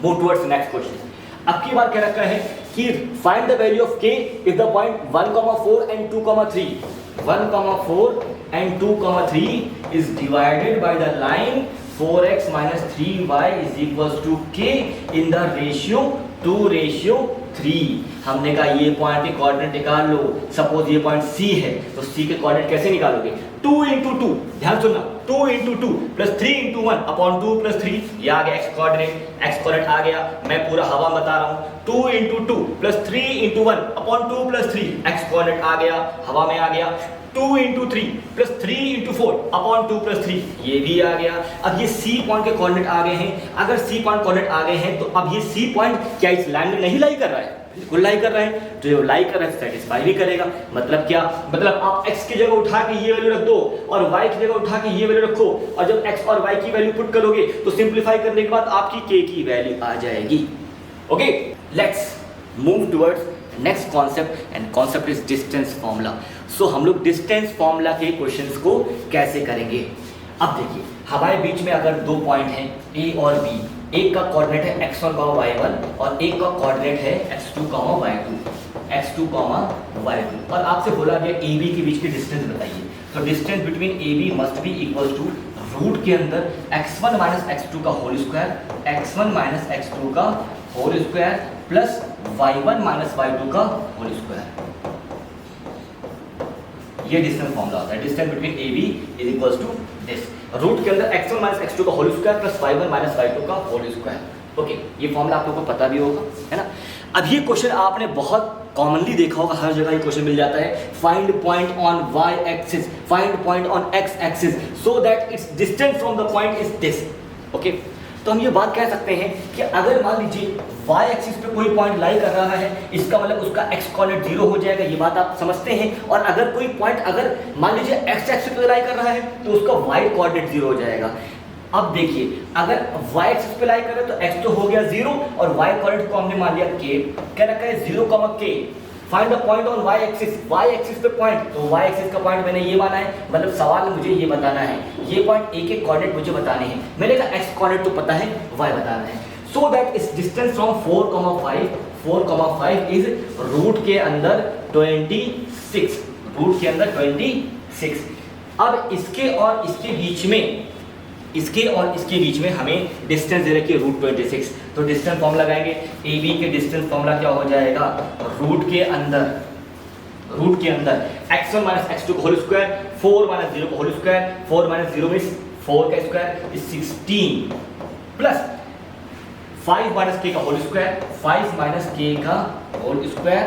Move towards next question. अब की बार क्या रखा है कि find the value of k if the point 1,4 and 2,3 1,4 and 2,3 is divided by the line 4x minus 3y is equals to k in the ratio 2:3। हमने कहा ये पॉइंट के कोऑर्डिनेट निकाल लो। सपोज ये पॉइंट C है तो C के coordinate कैसे निकालोगे? 2 into 2, ध्यान सुनना, 2 into 2 plus 3 into 1 upon 2 plus 3। ये आ गया x कोऑर्डिनेट आ गया, मैं पूरा हवा बता रहा हूँ। 2 into 2 plus 3 into 1 upon 2 plus 3 x coordinate आ गया, हवा में आ गया। 2 into 3 plus 3 into 4 upon 2 plus 3 ये भी आ गया। अब ये C पॉइंट के कोऑर्डिनेट आ गए हैं। अगर C पॉइंट कोऑर्डिनेट आ गए हैं तो अब ये C पॉइंट क्या इस लाइन में नहीं लाई कर रहा है? बिल्कुल लाई कर रहा है। तो जो लाई कर रहा है सेटिस्फाई भी करेगा। मतलब क्या? मतलब आप x की जगह उठा के ये वैल्यू रख दो और y की जगह उठा के ये वैल्यू रखो, और जब x और y की वैल्यू पुट करोगे तो सिंप्लीफाई करने के बाद आपकी k की वैल्यू आ जाएगी। Okay, let's move towards next concept and concept is distance formula. So हम लोग डिस्टेंस फॉर्मूला के क्वेश्चंस को कैसे करेंगे? अब देखिए, हमारे बीच में अगर दो पॉइंट हैं A और B, एक का कोऑर्डिनेट है x1, y1 और एक का कोऑर्डिनेट है x2, y2 और आपसे बोला गया AB के बीच की डिस्टेंस बताइए। तो distance between AB must be equal to root के अंदर x1 माइनस x2 का whole square plus y1 minus y2 का होल स्क्वायर। ये डिस्टेंस फॉर्मूला होता है। Distance between AB is equals to this, root के अंदर x1 माइनस x2 का whole square plus y1 minus y2 का होल स्क्वायर। ओके, ये फॉर्मूला आप लोगों को पता भी होगा, है ना? अब ये क्वेश्चन आपने बहुत कॉमनली देखा होगा, हर जगह ये क्वेश्चन मिल जाता है। Find point on y axis, find point on x axis so that it's distance from the point is this. Okay, तो हम ये बात कह सकते हैं कि अगर मान लीजिए y एक्सिस पे कोई पॉइंट लाई कर रहा है, इसका मतलब उसका x कोऑर्डिनेट 0 हो जाएगा, ये बात आप समझते हैं। और अगर कोई पॉइंट अगर मान लीजिए x एक्सिस पे लाई कर रहा है तो उसका y कोऑर्डिनेट 0 हो जाएगा। अब देखिए, अगर y एक्सिस पे लाई कर रहा है तो x तो हो गया 0 और y कोऑर्डिनेट को हमने मान लिया k, क्या रखा है 0, k। Find the point on y axis पे पॉइंट, तो y एक्सिस का पॉइंट मैंने ये माना है, मतलब सवाल में मुझे ये बताना है, ये पॉइंट a के कोऑर्डिनेट मुझे बताने हैं। मैंने कहा x कोऑर्डिनेट तो पता है, y बताना है। सो दैट इस डिस्टेंस फ्रॉम 4,5 इज रूट के अंदर 26, रूट के अंदर 26। अब इसके और इसके बीच में हमें डिस्टेंस दे रखी है रूट 26, तो डिस्टेंस फॉर्मूला लगाएंगे। ए बी के डिस्टेंस फॉर्मूला क्या हो जाएगा, रूट के अंदर x1 माइनस x2 का होल स्क्वायर, 4 माइनस 0 का होल स्क्वायर, 4 माइनस 0 मीन्स 4 का square is 16 plus 5 minus k का होल स्क्वायर, 5 माइनस k का होल स्क्वायर,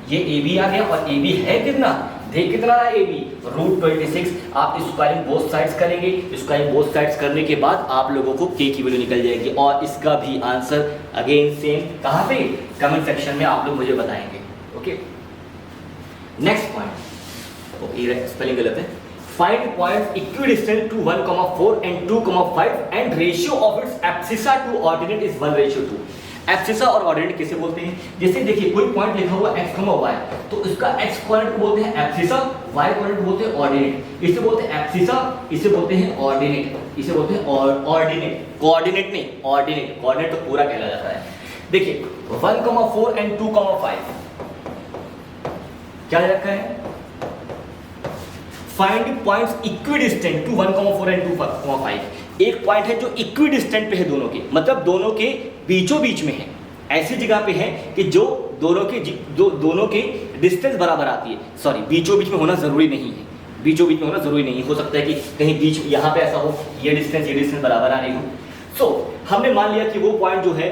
ये ए बी आ गया। और ए बी है कितना, देख कितना है ए बी, रूट 26। आप स्क्वायरिंग बोथ साइड्स करेंगे, स्क्वायरिंग बोथ साइड्स करने के बाद आप लोगों को के की वैल्यू निकल जाएगी। और इसका भी आंसर अगेन सेम, कहाँ पे, कमेंट सेक्शन में आप लोग मुझे बताएंगे। ओके, नेक्स्ट पॉइंट, स्पेलिंग गलत है। Find points equidistant to 1,4 and 2,5 and ratio of its abscissa to ordinate is 1:2। Abscissa और ऑर्डिनेट किसे बोलते हैं, जैसे देखिए कोई पॉइंट लिखा हुआ x, y, तो इसका x कोऑर्डिनेट बोलते हैं एब्सिसा, y कोऑर्डिनेट बोलते हैं ऑर्डिनेट। इसे बोलते हैं एब्सिसा, इसे बोलते हैं ऑर्डिनेट, इसे बोलते हैं ऑर्डिनेट, कोऑर्डिनेट नहीं, ऑर्डिनेट। कोऑर्डिनेट तो पूरा कहला जाता है। देखिए 1,4 and 2,5 क्या रखा है, find points equidistant to 1,4 and 2,5। एक पॉइंट है जो इक्विडिस्टेंट पे है दोनों के, मतलब दोनों के बीचों बीच में है, ऐसी जगह पे है कि जो दोनों के डिस्टेंस बराबर आती है। सॉरी, बीचों बीच में होना जरूरी नहीं है, बीचों बीच में होना जरूरी नहीं है, हो सकता है कि कहीं बीच यहाँ पे ऐसा हो, ये डिस्टेंस बराबर आ रही हो। सो हमने मान लिया कि वो पॉइंट जो है,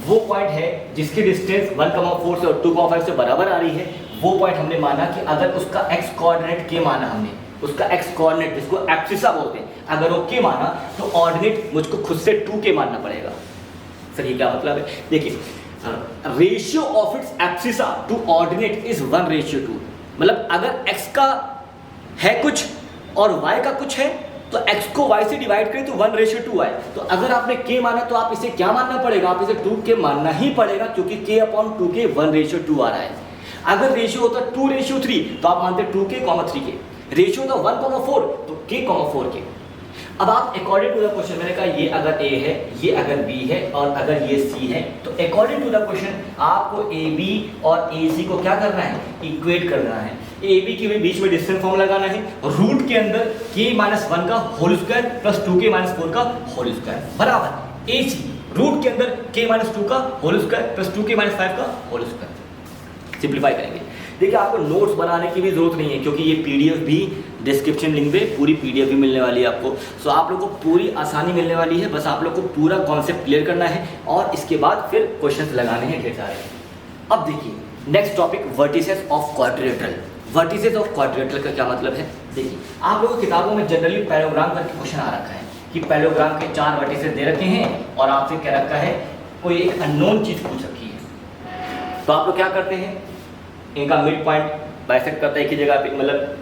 वो पॉइंट है जिसकी डिस्टेंस 1,4 से और 2,5 से बराबर आ रही है। वो पॉइंट हमने माना कि अगर उसका x कोऑर्डिनेट के माना, हमने उसका x कोऑर्डिनेट जिसको एब्सिसा बोलते हैं, अगर वो के माना तो ऑर्डिनेट मुझको खुद से 2 के मानना पड़ेगा। सर ये क्या मतलब है, देखिए ratio of its abscissa to ordinate is 1:2। मतलब अगर x का है कुछ और y का कुछ है तो x को y से डिवाइड करें तो 1:2 आए। तो अगर आपने k माना तो आप इसे क्या मानना पड़ेगा, आप इसे 2 के मानना ही पड़ेगा, क्योंकि k/2 के 1:2 आ रहा है। अगर रेशियो होता 2:3 तो आप मानते 2k, 3k। रेशियो होता 1,4 तो k,4 के। अब आप अकॉर्डिंग टू द क्वेश्चन, मैंने कहा ये अगर a है, ये अगर b है और अगर ये c है, तो अकॉर्डिंग टू द क्वेश्चन आपको ab और ac को क्या करना है, इक्वेट करना है। ab के बीच में डिस्टेंस फॉर्म लगाना है, रूट के अंदर k-1 का होल स्क्वायर प्लस 2k-4 का होल स्क्वायर बराबर ac रूट के अंदर k-2 का होल स्क्वायर प्लस 2k-5 का होल स्क्वायर। सिंप्लीफाई करेंगे। देखिए आपको नोट्स बनाने की भी जरूरत नहीं है, क्योंकि ये पीडीएफ भी डिस्क्रिप्शन लिंक पे पूरी पीडीएफ भी मिलने वाली है आपको। सो आप लोग को पूरी आसानी मिलने वाली है, बस आप लोग को पूरा कॉन्सेप्ट क्लियर करना है और इसके बाद फिर क्वेश्चंस लगाने हैं ढेर सारे। अब देखिए next topic, vertices of quadrilateral. Vertices of quadrilateral का क्या मतलब है, देखिए आप लोगों की किताबों में जनरली पैरेललोग्राम करके क्वेश्चन आ रखा है कि पैरेललोग्राम के 4 वर्टिसेस दे रखे हैं और आपसे क्या रखा है, कोई एक अननोन चीज पूछ रखी है। तो आप लोग क्या करते हैं, इनका मिड पॉइंट बाइसेक्ट करते हैं एक ही जगह पे, मतलब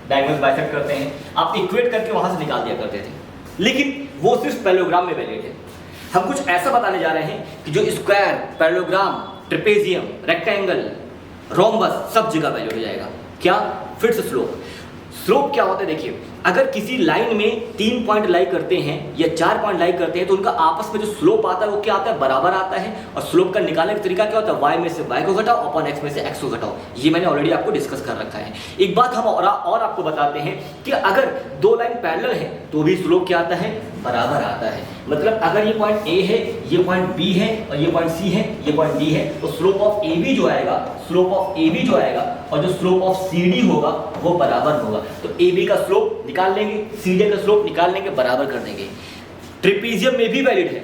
डायगोनल बाइसेक्ट करते हैं, आप इक्वेट करके वहां से निकाल दिया करते थे। लेकिन वो सिर्फ पैरेललोग्राम में वैलिड है। हम कुछ ऐसा बताने जा रहे हैं कि जो square, parallelogram, trapezium, rectangle, rhombus सब जगह वैलिड हो जाएगा। क्या, फिर से स्लोप। स्लोप क्या होता है, देखिए अगर किसी लाइन में 3 पॉइंट लाई करते हैं या 4 पॉइंट लाई करते हैं तो उनका आपस में जो स्लोप आता है वो क्या आता है, बराबर आता है। और स्लोप का निकालने का तरीका क्या होता है, y में से y को घटाओ अपॉन x में से x को घटाओ। ये मैंने ऑलरेडी आपको डिस्कस कर रखा है। एक बात हम और आपको बताते हैं कि अगर 2 लाइन पैरेलल है तो भी स्लोप क्या आता है, बराबर आता है। मतलब अगर ये पॉइंट A है, ये पॉइंट B है और ये पॉइंट C है, ये पॉइंट D है, तो स्लोप ऑफ AB जो आएगा, स्लोप ऑफ AB जो आएगा और जो स्लोप ऑफ CD होगा वो बराबर होगा। तो AB का स्लोप निकाल लेंगे, CD का स्लोप निकाल लेंगे, बराबर कर देंगे। ट्रेपेजियम में भी वैलिड है,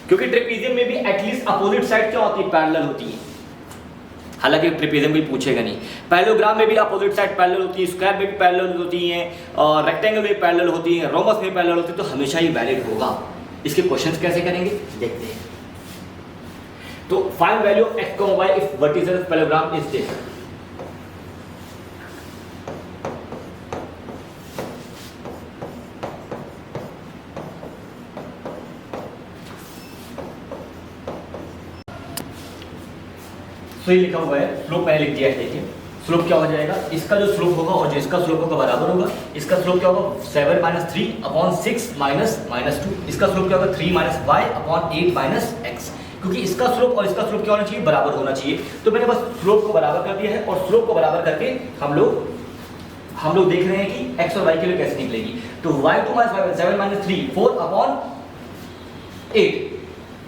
क्योंकि ट्रेपेजियम में भी एटलीस्ट अपोजिट साइड क्या होती है, पैरेलल होती है। हालांकि ट्रेपेजियम भी पूछेगा नहीं। पैरेललोग्राम में भी अपोजिट साइड पैरेलल होती है, स्क्वायर में भी पैरेलल होती हैं और रेक्टेंगल में पैरेलल होती हैं, रोमस में पैरेलल होती है, तो हमेशा ही वैलिड होगा। इसके क्वेश्चंस कैसे करेंगे देखते हैं। तो find value of x, y if vertices of parallelogram is this. तो ये लिखा हुआ है, स्लोप मैंने लिख दिया है, देखिए स्लोप क्या हो जाएगा, इसका जो स्लोप होगा और जो इसका स्लोप होगा बराबर होगा। इसका स्लोप क्या होगा 7 - 3 अपॉन 6 माइनस 2। इसका स्लोप क्या होगा 3 - y अपॉन 8 - x, क्योंकि इसका स्लोप और इसका स्लोप क्या होना चाहिए, बराबर होना चाहिए। तो मैंने बस स्लोप को बराबर कर दिया है और स्लोप को बराबर करके हम लोग देख रहे हैं कि x और y के लिए कैसे निकलेगी। तो y2 - 7 - 3 4 upon 8,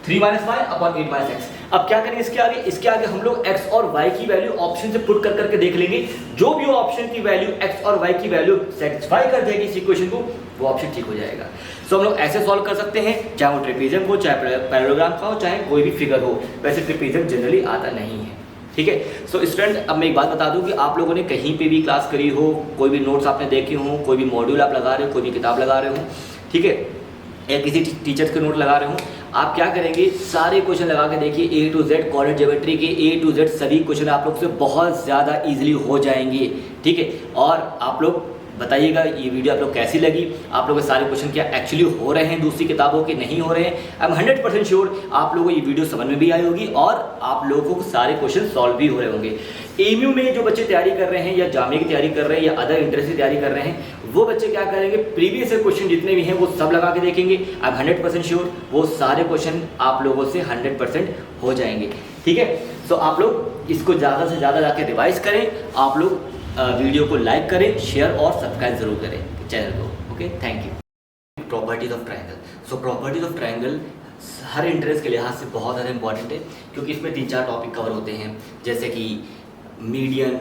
3 - y upon 8 - x। अब क्या करेंगे इसके आगे हम लोग x और y की वैल्यू ऑप्शन से पुट कर करके देख लेंगे। जो भी ऑप्शन की वैल्यू x और y की वैल्यू सेटिस्फाई कर जाएगी इस इक्वेशन को, वो ऑप्शन ठीक हो जाएगा। सो हम लोग ऐसे सॉल्व कर सकते हैं, चाहे वो ट्रेपेजियम हो, चाहे पैरेललोग्राम का हो, चाहे कोई भी फिगर हो। वैसे ट्रेपेजियम जनरली आता नहीं है, ठीक है। सो स्टूडेंट, अब मैं एक बात बता दूं कि आप लोगों ने कहीं पे भी क्लास करी हो, कोई भी नोट्स आपने देखे हो, कोई भी मॉड्यूल आप लगा रहे हो, कोई भी किताब लगा रहे हो, ठीक है, या किसी टीचर्स के नोट लगा रहे हो, आप क्या करेंगे, सारे क्वेश्चन लगा के देखिए। A to Z coordinate geometry के A to Z सभी क्वेश्चन आप लोग से बहुत ज़्यादा इजीली हो जाएंगे, ठीक है। और आप लोग बताइएगा ये वीडियो आप लोग कैसी लगी, आप लोगों के सारे क्वेश्चन क्या एक्चुअली हो रहे हैं दूसरी किताबों के, नहीं हो रहे हैं। आई एम 100% श्योर आप लोगों को ये वीडियो समझ में भी आई होगी और आप लोगों को सारे क्वेश्चन सॉल्व भी हो रहे होंगे। एमयू में जो बच्चे तैयारी कर रहे हैं या जामिया की तैयारी कर रहे हैं या अदर इंट्रेंस की तैयारी कर रहे हैं, वो बच्चे क्या करेंगे, प्रीवियस क्वेश्चन जितने भी हैं वो सब लगा के देखेंगे। आई एम 100% श्योर वो सारे क्वेश्चन आप लोगों से 100% हो जाएंगे, ठीक है। सो आप लोग इसको ज़्यादा से ज़्यादा जाके रिवाइज करें, आप लोग वीडियो को लाइक करें, शेयर और सब्सक्राइब जरूर करें चैनल को। Okay, thank you. Properties of triangle. So properties of triangle her interest के लिहाज से बहुत ज़्यादा इंपॉर्टेंट है, क्योंकि इसमें 3-4 टॉपिक कवर होते हैं, जैसे कि मीडियन,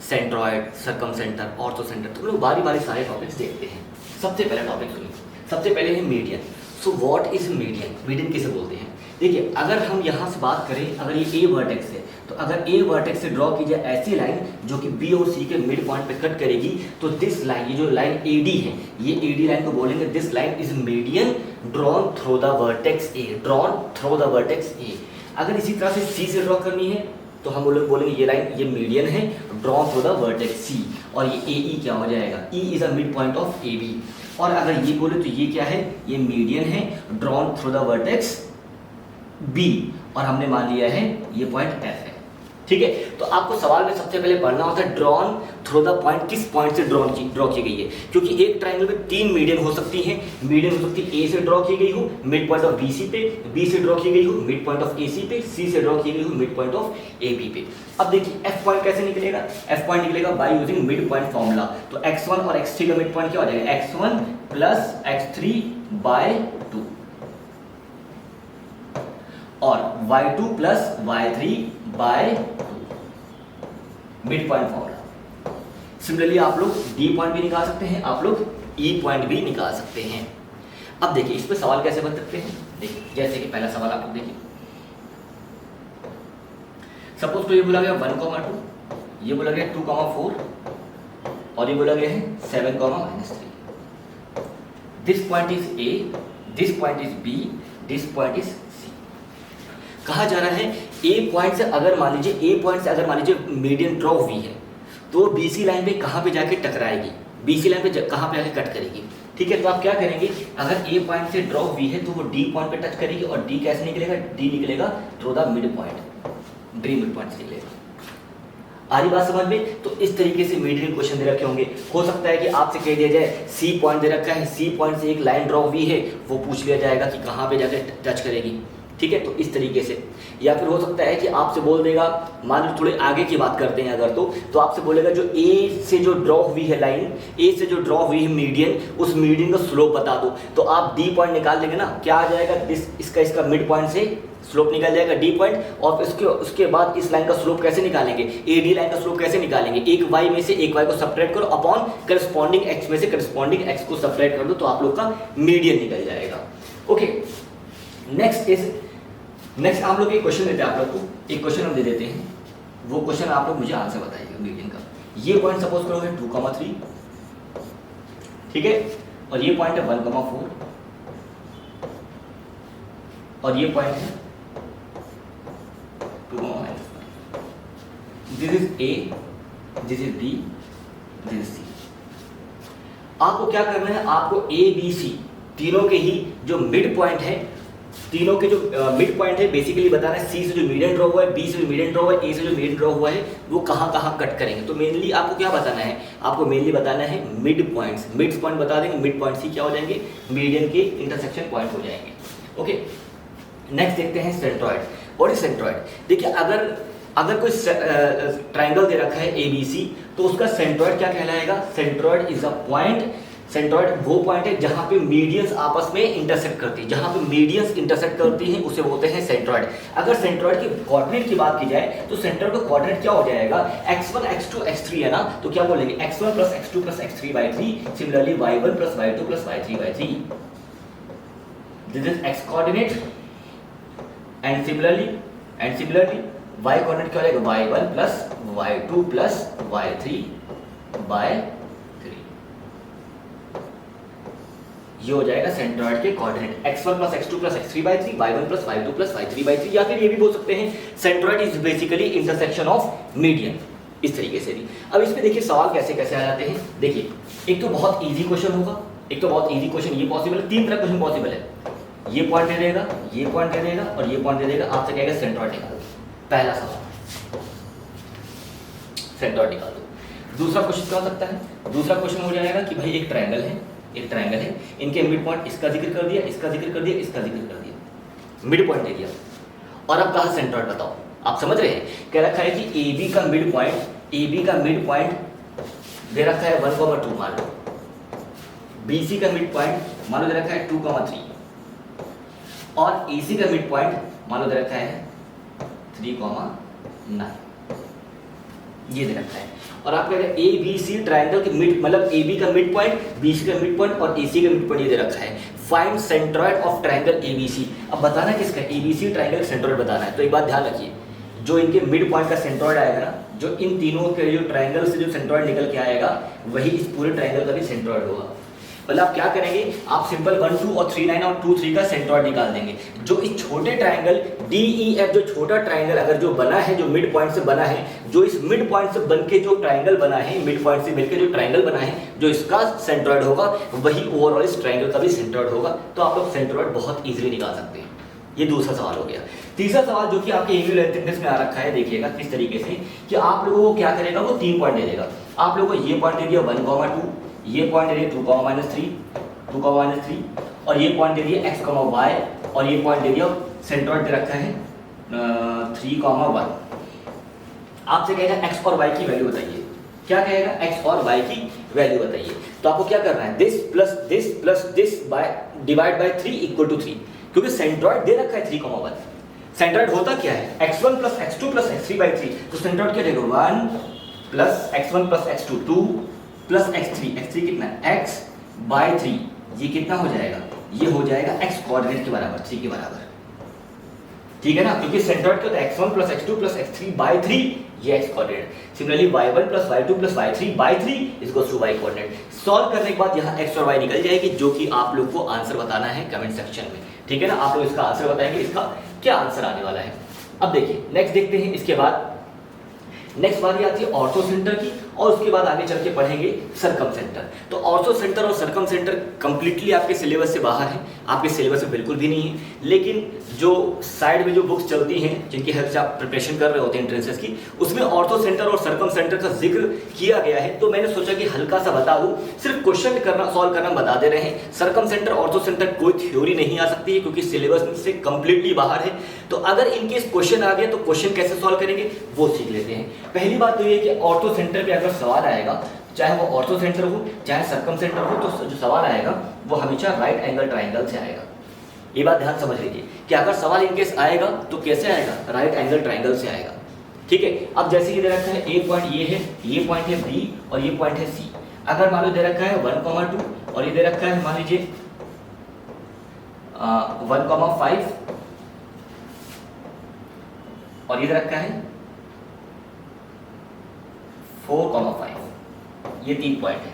सेंट्रॉयड, सर्कमसेंटर, ऑर्थोसेंटर। तो हम लोग बारी बारी सारे टॉपिक्स देखते हैं। सबसे पहला टॉपिक सुनिए, सबसे पहले है median. So what is median, median किसे बोलते हैं। देखिए, अगर हम यहाँ से बात करें, अगर ये ए वर्टेक्स है, तो अगर ए वर्टेक्स से ड्रॉ की जाए ऐसी लाइन जो कि बी और सी के मिड पॉइंट पे कट करेगी, तो दिस लाइन, ये जो लाइन एडी है, ये एडी लाइन को बोलेंगे this line is median drawn through the vertex A, drawn through the vertex ए। अगर इसी तरह से सी से ड्रॉ करनी है तो हम लोग बोलेंगे ये लाइन, ये मीडियन है drawn through the vertex C, और ये ए ई क्या हो जाएगा, E is a mid point of A B. और अगर ये बोले तो ये क्या है, ये मीडियन है drawn through the vertex B, और हमने मान लिया है ये पॉइंट एफ है, ठीक है। तो आपको सवाल में सबसे पहले पढ़ना होता है ड्रॉन थ्रू द पॉइंट, किस पॉइंट से ड्रॉ की गई है, क्योंकि एक ट्रायंगल में 3 मीडियन हो सकती हैं। मीडियन हो सकती है ए से ड्रॉ की गई हो mid point of B C पे, बी से ड्रॉ की गई हो mid point of A C पे, सी से ड्रॉ की गई हो mid point of A B पे। अब देखिए एफ पॉइंट कैसे निकलेगा, एफ पॉइंट निकलेगा by using mid point formula. तो x1 और x3 का मिड पॉइंट क्या हो जाएगा, x1 प्लस x3 बाय 2, और y2 plus y3 by 2, mid point formula. Similarly आप लोग डी पॉइंट भी निकाल सकते हैं, आप लोग ई पॉइंट भी निकाल सकते हैं। अब देखिए इस पे सवाल कैसे बन सकते हैं, देखिए जैसे कि पहला सवाल आप लोग देखिए, सपोज तो ये बोला गया 1,2, ये बोला गया 2,4, और ये बोला गया है 7,-3। This point is A, this point is B, this point is C. कहा जा रहा है ए पॉइंट से अगर मान लीजिए मीडियन ड्रॉ हुई है, तो बीसी लाइन पे कहाँ पे जाके टकराएगी, बीसी लाइन पे कहाँ पे जाके कट करेगी, ठीक है। तो आप क्या करेंगे, अगर ए पॉइंट से ड्रॉ हुई है तो वो डी पॉइंट पे टच करेगी, और डी कैसे निकलेगा, डी निकलेगा through the mid point, D mid point से निकलेगा। आ रही बात समझ में। तो इस तरीके से मीडियन क्वेश्चन दे रखे होंगे। हो सकता है कि आपसे कह दिया जाए सी पॉइंट दे रखा है, सी पॉइंट से एक लाइन ड्रॉ हुई है, वो पूछ लिया जाएगा कि कहाँ पे जाके टच करेगी, ठीक है। तो इस तरीके से, या फिर हो सकता है कि आपसे बोल देगा, मान लो थोड़े आगे की बात करते हैं अगर, तो आपसे बोलेगा जो ए से जो ड्रॉ हुई है लाइन, ए से जो ड्रॉ हुई है मीडियन, उस मीडियन का स्लोप बता दो। तो आप डी पॉइंट निकाल देंगे ना, क्या आ जाएगा, इसका मिड पॉइंट से स्लोप निकल जाएगा डी पॉइंट, और उसके बाद इस लाइन का स्लोप कैसे निकालेंगे, ए डी लाइन का स्लोप कैसे निकालेंगे, एक वाई में से एक वाई को सब्ट्रैक्ट करो अपॉन करस्पॉन्डिंग एक्स में से करस्पॉन्डिंग एक्स को सब्ट्रैक्ट कर दो, तो आप लोग का मीडियन निकल जाएगा। ओके, नेक्स्ट हम लोग एक क्वेश्चन देते हैं, आप लोग को एक क्वेश्चन हम दे देते हैं, वो क्वेश्चन आप लोग मुझे आंसर बताइएगा मीडियन का। ये पॉइंट सपोज करोगे 2,3, ठीक है, और ये पॉइंट है 1,4, और ये पॉइंट है 2,-5। This is A, this is B, this is C. आपको क्या करना है, आपको ए बी सी तीनों के ही जो मिड पॉइंट है तीनों के जो मिड पॉइंट है बेसिकली बताना है, सी से जो मीडियन ड्रॉ हुआ है, बी से जो मीडियन ड्रॉ हुआ है, ए से जो मीडियन ड्रॉ हुआ है, वो कहाँ कहाँ कट करेंगे। तो मेनली आपको क्या बताना है, आपको मेनली बताना है मिड पॉइंट्स। मिड पॉइंट बता देंगे, मिड पॉइंट्स ही क्या हो जाएंगे, मीडियन के इंटरसेक्शन पॉइंट हो जाएंगे। ओके, नेक्स्ट देखते हैं सेंट्रॉइड। और सेंट्रॉइड देखिए, अगर कोई ट्राइंगल दे रखा है ABC, तो उसका सेंट्रॉइड क्या कहलाएगा, centroid is a point. Centroid वो पॉइंट है जहां पे मीडियंस आपस में इंटरसेक्ट करती है, जहां पे मीडियंस इंटरसेक्ट करती हैं उसे बोलते हैं सेंट्रॉइड। अगर सेंट्रॉइड के कोऑर्डिनेट की बात की जाए तो सेंट्रॉइड का कोऑर्डिनेट क्या हो जाएगा, x1 x2 x3 है ना, तो क्या बोलेंगे x1 + x2 + x3/3, similarly y1 + y2 + y3/3, this is x coordinate. And similarly y coordinate क्या हो जाएगा, y1 + y2 + y3/3, ये हो जाएगा सेंट्रॉइड के coordinate, x1 + x2 + x3/3, y1 + y2 + y3/3, या फिर ये भी बोल सकते हैं centroid is basically intersection of median, इस तरीके से भी। अब इस पे देखिए सवाल कैसे कैसे आ जाते हैं। देखिए, एक तो बहुत इजी क्वेश्चन होगा, एक तो बहुत इजी क्वेश्चन ये पॉसिबल है, तीन तरह क्वेश्चन पॉसिबल है। ये पॉइंट दे देगा, ये पॉइंट दे देगा और ये पॉइंट दे देगा, आपसे कहेगा सेंट्रॉइड निकाल दो। पहला सवाल सेंट्रॉइड निकाल दो। दूसरा क्वेश्चन क्या हो सकता है, दूसरा क्वेश्चन हो जाएगा कि भाई एक ट्रायंगल है, इनके मिड पॉइंट इसका जिक्र कर दिया, इसका जिक्र कर दिया, इसका जिक्र कर दिया, मिड पॉइंट दे दिया, और अब कहा सेंट्रॉइड बताओ। आप समझ रहे हैं, कह रखा है कि AB का मिड पॉइंट दे रखा है 1,2 मान लो, BC का मिड पॉइंट मान लो दे रखा है 2,3, और AC का मिड पॉइंट मान लो दे रखा है 3,9, ये दे रखा है। और आप कह रहे हैं ABC ट्रायंगल के मिड, मतलब AB का मिड पॉइंट, BC का मिड पॉइंट और AC का मिड पॉइंट ये दे रखा है। Find centroid of triangle ABC। अब बताना किसका, ABC ट्रायंगल सेंट्रॉइड बताना है। तो एक बात ध्यान रखिए, जो इनके मिड पॉइंट का सेंट्रॉइड आएगा ना, जो इन तीनों के जो ट्रायंगल से जो सेंट्रॉइड निकल के आएगा, वही इस पूरे ट्रायंगल का भी सेंट्रॉइड होगा। मतलब आप क्या करेंगे, आप सिंपल 1, 2 और 3, 9 और 2, 3 का सेंट्रॉइड निकाल देंगे। जो इस छोटे ट्रायंगल DEF, जो छोटा ट्रायंगल अगर जो बना है, जो मिड पॉइंट से बना है, जो इस मिड पॉइंट से बन के जो ट्रायंगल बना है, मिड पॉइंट से मिलकर जो ट्रायंगल बना है, जो इसका सेंट्रॉइड होगा, वही ओवरऑल इस ट्रायंगल का भी सेंट्रॉइड होगा। तो आप लोग सेंट्रॉइड बहुत ईजिली निकाल सकते हैं। ये दूसरा सवाल हो गया। तीसरा सवाल जो कि आपके एनुअल लेंथ थिकनेस में आ रखा है, देखिएगा किस तरीके से कि आप लोगों को क्या करेगा, वो 3 पॉइंट दे देगा। आप लोगों को ये पॉइंट दे दिया 1,2, ये पॉइंट दे दिया 2,-3, और ये पॉइंट दे दिया x, y, और ये पॉइंट दे दिया सेंट्रॉइड दे रखा है 3,1। आपसे कहेगा x और y की वैल्यू बताइए। क्या कहेगा, x और y की वैल्यू बताइए। तो आपको क्या करना है, this plus this divide by 3 = 3, क्योंकि सेंट्रॉइड दे रखा है 3,1। सेंट्रॉइड होता क्या है, x1 + x2 + x3/3, तो सेंट्रॉइड क्या देगा, 1 + x1 + x2, 2 + x3 कितना है, x/3, ये कितना हो जाएगा, ये हो जाएगा x कोऑर्डिनेट के बराबर, 3 के बराबर, ठीक है ना, क्योंकि सेंट्रॉइड क्या होता है, x1 + x2 + x3/3, ये x coordinate. Similarly y1 + y2 + y3/3 = y coordinate. Solve करने के बाद यहाँ x और y निकल जाएगी, जो कि आप लोग को आंसर बताना है कमेंट सेक्शन में, ठीक है ना। आप लोग इसका आंसर बताएंगे, इसका क्या आंसर आने वाला है। अब देखिए नेक्स्ट देखते हैं, इसके बाद नेक्स्ट बारी आती है ऑर्थो सेंटर की, और उसके बाद आगे चल के पढ़ेंगे सरकम सेंटर। तो ऑर्थो सेंटर और सरकम सेंटर कंप्लीटली आपके सिलेबस से बाहर है, आपके सिलेबस में बिल्कुल भी नहीं है। लेकिन जो साइड में जो बुक्स चलती हैं, जिनकी हेल्प से आप प्रिपरेशन कर रहे होते हैं एंट्रेंसेस की, उसमें ऑर्थो सेंटर और सरकम सेंटर का जिक्र किया गया है। तो मैंने सोचा कि हल्का सा बता दूं, सिर्फ क्वेश्चन करना, सॉल्व करना बता दे रहे हैं। सरकम सेंटर, ऑर्थो सेंटर कोई थ्योरी नहीं आ सकती है, क्योंकि सिलेबस से कंप्लीटली बाहर है। तो अगर इनकेस क्वेश्चन आ गया तो क्वेश्चन कैसे सॉल्व करेंगे वो सीख लेते हैं। पहली बात तो ये कि ऑर्थो सेंटर पे अगर सवाल आएगा, चाहे वो ऑर्थो सेंटर हो चाहे सरकम सेंटर हो, तो जो सवाल आएगा वो हमेशा राइट एंगल ट्रायंगल से आएगा। ये बात ध्यान समझ लीजिए कि अगर सवाल इनकेस आएगा तो कैसे आएगा, राइट एंगल ट्रायंगल से आएगा, ठीक है। अब जैसे ये दे रखा है, ए पॉइंट ये है, ये पॉइंट है बी, और ये पॉइंट है सी। अगर मान लो दे रखा है 1,2 और ये दे रखा है मान लीजिए 1,5 और ये दे रखा है 4,5, ये 3 पॉइंट है,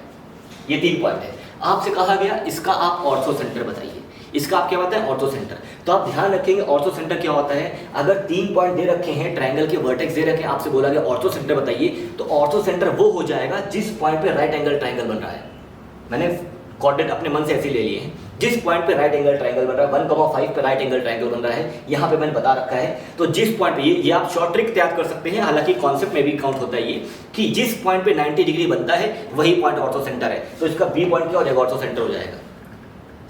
ये 3 पॉइंट है। आपसे कहा गया इसका आप ऑर्थो सेंटर बताइए, इसका आप क्या बताएं, ऑर्थो सेंटर। तो आप ध्यान रखेंगे ऑर्थो सेंटर क्या होता है। अगर 3 पॉइंट दे रखे हैं, ट्रायंगल के वर्टेक्स दे रखे हैं, आपसे बोला गया ऑर्थो सेंटर बताइए, तो ऑर्थो सेंटर वो हो जाएगा जिस पॉइंट पे राइट एंगल ट्रायंगल बन रहा है। मैंने कोऑर्डिनेट अपने मन से ऐसे ले लिए हैं, जिस पॉइंट पे राइट एंगल ट्रायंगल बन रहा है 1,5 पे राइट एंगल ट्रायंगल बन रहा है, यहाँ पे मैंने बता रखा है। तो जिस पॉइंट पे ये आप शॉर्ट ट्रिक याद कर सकते हैं, हालांकि कॉन्सेप्ट में भी काउंट होता है ये कि जिस पॉइंट पे 90 डिग्री बनता है वही पॉइंट ऑर्थो सेंटर है, तो इसका बी पॉइंट क्या हो जाएगा, ऑर्थो सेंटर हो जाएगा।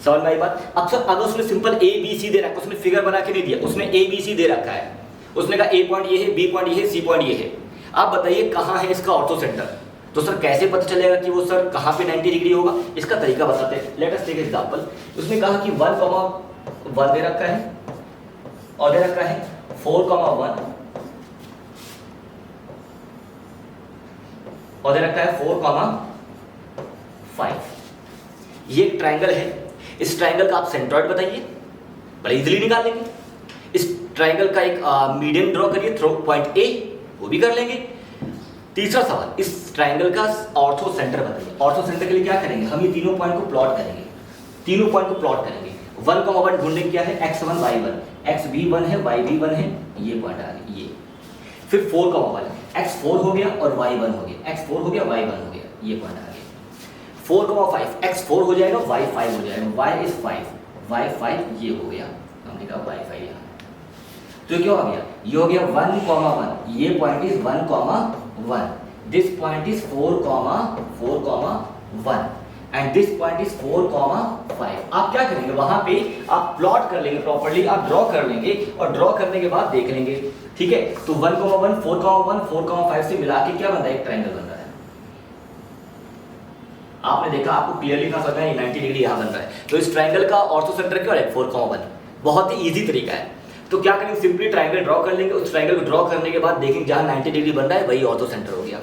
समझ में आई बात। अब सर अगर उसने सिंपल ए बी सी दे रखा है, उसने फिगर बना के नहीं दिया, उसने ए बी सी दे रखा है, उसने कहा ए पॉइंट ये है, बी पॉइंट ये है, सी पॉइंट ये है, आप बताइए कहाँ है इसका ऑर्थो सेंटर। तो सर कैसे पता चलेगा कि वो सर कहाँ पे 90 डिग्री होगा, इसका तरीका बताते हैं। Let us take example. उसने कहा कि 1,1 दे रखा है और दे रखा है 4,1 और दे रखा है 4,5। ये एक ट्रायंगल है, इस ट्रायंगल का आप सेंट्रॉइड बताइए, बड़े इजीली निकाल लेंगे। इस ट्रायंगल का एक मीडियन ड्रॉ करिए थ्रू पॉइंट ए, वो भी कर लेंगे। तीसरा सवाल, इस ट्रायंगल का ऑर्थो सेंटर बताइए। ऑर्थो सेंटर के लिए क्या करेंगे, हम ये तीनों पॉइंट को प्लॉट करेंगे, तीनों पॉइंट को प्लॉट करेंगे। 1,1 ढूंढने क्या है, x1 y1, x भी1 है y भी1 है, ये पॉइंट आ गया ये। फिर 4,1 x4 हो गया और y1 हो गया, x4 हो गया y1 हो गया, ये पॉइंट आ गया। 4,5 x4 हो जाएगा y5 हो जाएगा, y is 5 y5 ये हो गया, हमने कहा y5 यहाँ। तो क्या हो गया, ये हो गया 1,1, ये point is 1,1, this point is 4,1 and this point is 4,5। आप क्या करेंगे, वहां पे आप प्लॉट कर लेंगे प्रॉपर्ली, आप ड्रॉ कर लेंगे और ड्रॉ करने के बाद देख लेंगे, ठीक है। तो 1,1 4,1 4,5 से मिला के क्या बनता है, एक ट्रायंगल बन रहा है। आपने देखा, आपको क्लियरली कहा सकता है 90 डिग्री यहां बन रहा है, तो इस ट्रायंगल का ऑर्थो सेंटर क्या है 4,1। बहुत ही इजी तरीका है। तो क्या करेंगे, सिंपली ट्रायंगल ड्रॉ कर लेंगे, उस ट्रायंगल को ड्रॉ करने के बाद देखेंगे जहां 90 डिग्री बन रहा है वही ऑर्थो सेंटर हो गया।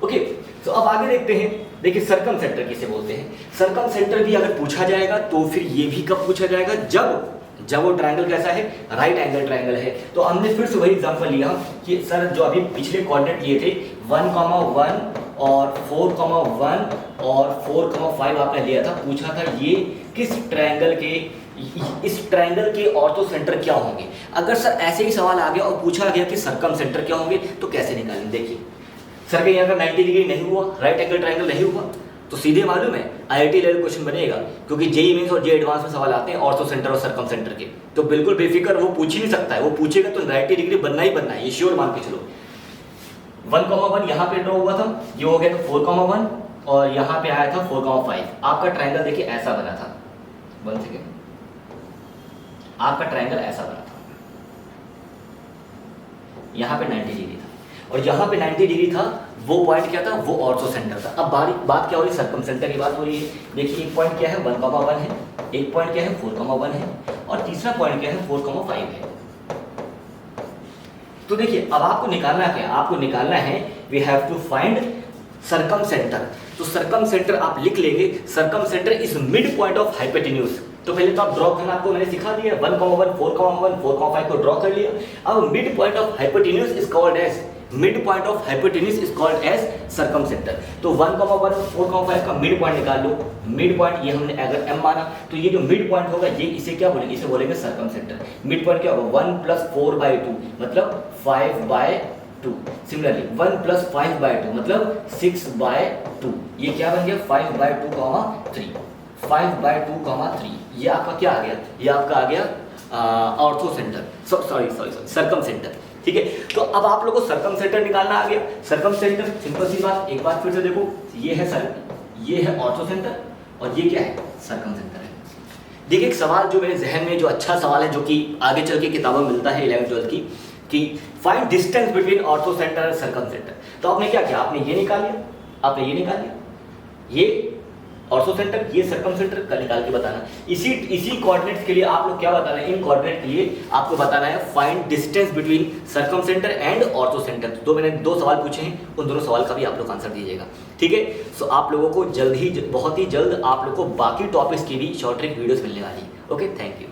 ओके, तो अब आगे देखते हैं। देखिए सर्कम सेंटर किसे बोलते हैं। सर्कम सेंटर भी अगर पूछा जाएगा तो फिर ये भी कब पूछा जाएगा, जब वो ट्रायंगल कैसा है, राइट एंगल ट्रायंगल है। तो हमने फिर से वही एग्जांपल लिया कि सर जो अभी पिछले कोऑर्डिनेट लिए थे 1,1 और 4,1 और 4,5 आपने लिया था, पूछा था ये किस ट्रायंगल के, इस ट्रायंगल के ऑर्थो सेंटर क्या होंगे। अगर सर ऐसे ही सवाल आ गया और पूछा गया कि सर्कम सेंटर क्या होंगे तो कैसे निकालेंगे। देखिए सर के यहाँ का 90 डिग्री नहीं हुआ, राइट एंगल ट्रायंगल नहीं हुआ, तो सीधे मालूम है आईआईटी लेवल क्वेश्चन बनेगा, क्योंकि जेईई मेंस और जे एडवांस में सवाल आते हैं ऑर्थो सेंटर और सर्कम सेंटर के। तो बिल्कुल बेफिक्र, वो पूछ ही नहीं सकता है, वो पूछेगा तो 90 डिग्री बनना ही बनना है, ये श्योर मान के चलो। 1,1 यहाँ पे ड्रॉ हुआ था, ये हो गया था 4,1 और यहाँ पे आया था 4,5। आपका ट्रायंगल देखिए ऐसा बना था, 1 सेकेंड, आपका ट्रायंगल ऐसा बना था, यहाँ पे 90 डिग्री था और यहाँ पे 90 डिग्री था, वो पॉइंट क्या था, वो ऑर्थो सेंटर था। अब बात क्या हो रही है, सर्कम सेंटर की बात हो रही है। देखिए एक पॉइंट क्या है 1,1 है, एक पॉइंट क्या है 4,1 है और तीसरा पॉइंट क्या है 4,5 है। तो देखिए अब आपको निकालना क्या, आपको निकालना है we have to find circumcentre. तो सर्कम सेंटर आप लिख लेंगे, circumcentre is mid point of hypotenuse. तो पहले तो आप ड्रॉ करना आपको मैंने सिखा दिया, 1,1 4,1 4,5 को ड्रॉ कर लिया। अब mid point of hypotenuse is called as, mid point of hypotenuse is called as circumcentre. तो 1,1 4,5 का मिड पॉइंट निकाल लो। मिड पॉइंट ये हमने अगर m माना तो ये जो मिड पॉइंट होगा ये इसे क्या बोलेंगे, इसे बोलेंगे सर्कम सेंटर। मिड पॉइंट क्या होगा 1 + 4/2 मतलब 5/2। सिमिलरली 1 + 5/2 मतलब 6/2। ये क्या बन गया 5/2, 5/2, 3। ये आपका क्या आ गया, ये आपका आ गया ortho centre, sorry circum centre. ठीक है, तो अब आप लोगों को सर्कम सेंटर निकालना आ गया। सर्कम सेंटर सिंपल सी बात, एक बार फिर से देखो, ये है ये है ऑर्थो सेंटर और ये क्या है सर्कम सेंटर है। देखिए एक सवाल जो मेरे जहन में जो अच्छा सवाल है, जो कि आगे चल के किताबों में मिलता है 11th 12th की, कि find distance between ortho centre और सर्कम सेंटर। तो आपने क्या किया, आपने ये निकाल लिया, आपने ये निकाल लिया, ये ऑर्थो सेंटर, ये सर्कम सेंटर का निकाल के बताना। इसी कोऑर्डिनेट्स के लिए आप लोग क्या बताना है, इन कोऑर्डिनेट के लिए आपको बताना है find distance between circum centre and ortho centre. तो मैंने 2 सवाल पूछे हैं, उन दोनों सवाल का भी आप लोग आंसर दीजिएगा। ठीक है, सो आप लोगों को बहुत ही जल्द आप लोग को बाकी टॉपिक्स की भी शॉर्ट ट्रिक वीडियोस मिलने वाली है। Okay, thank you.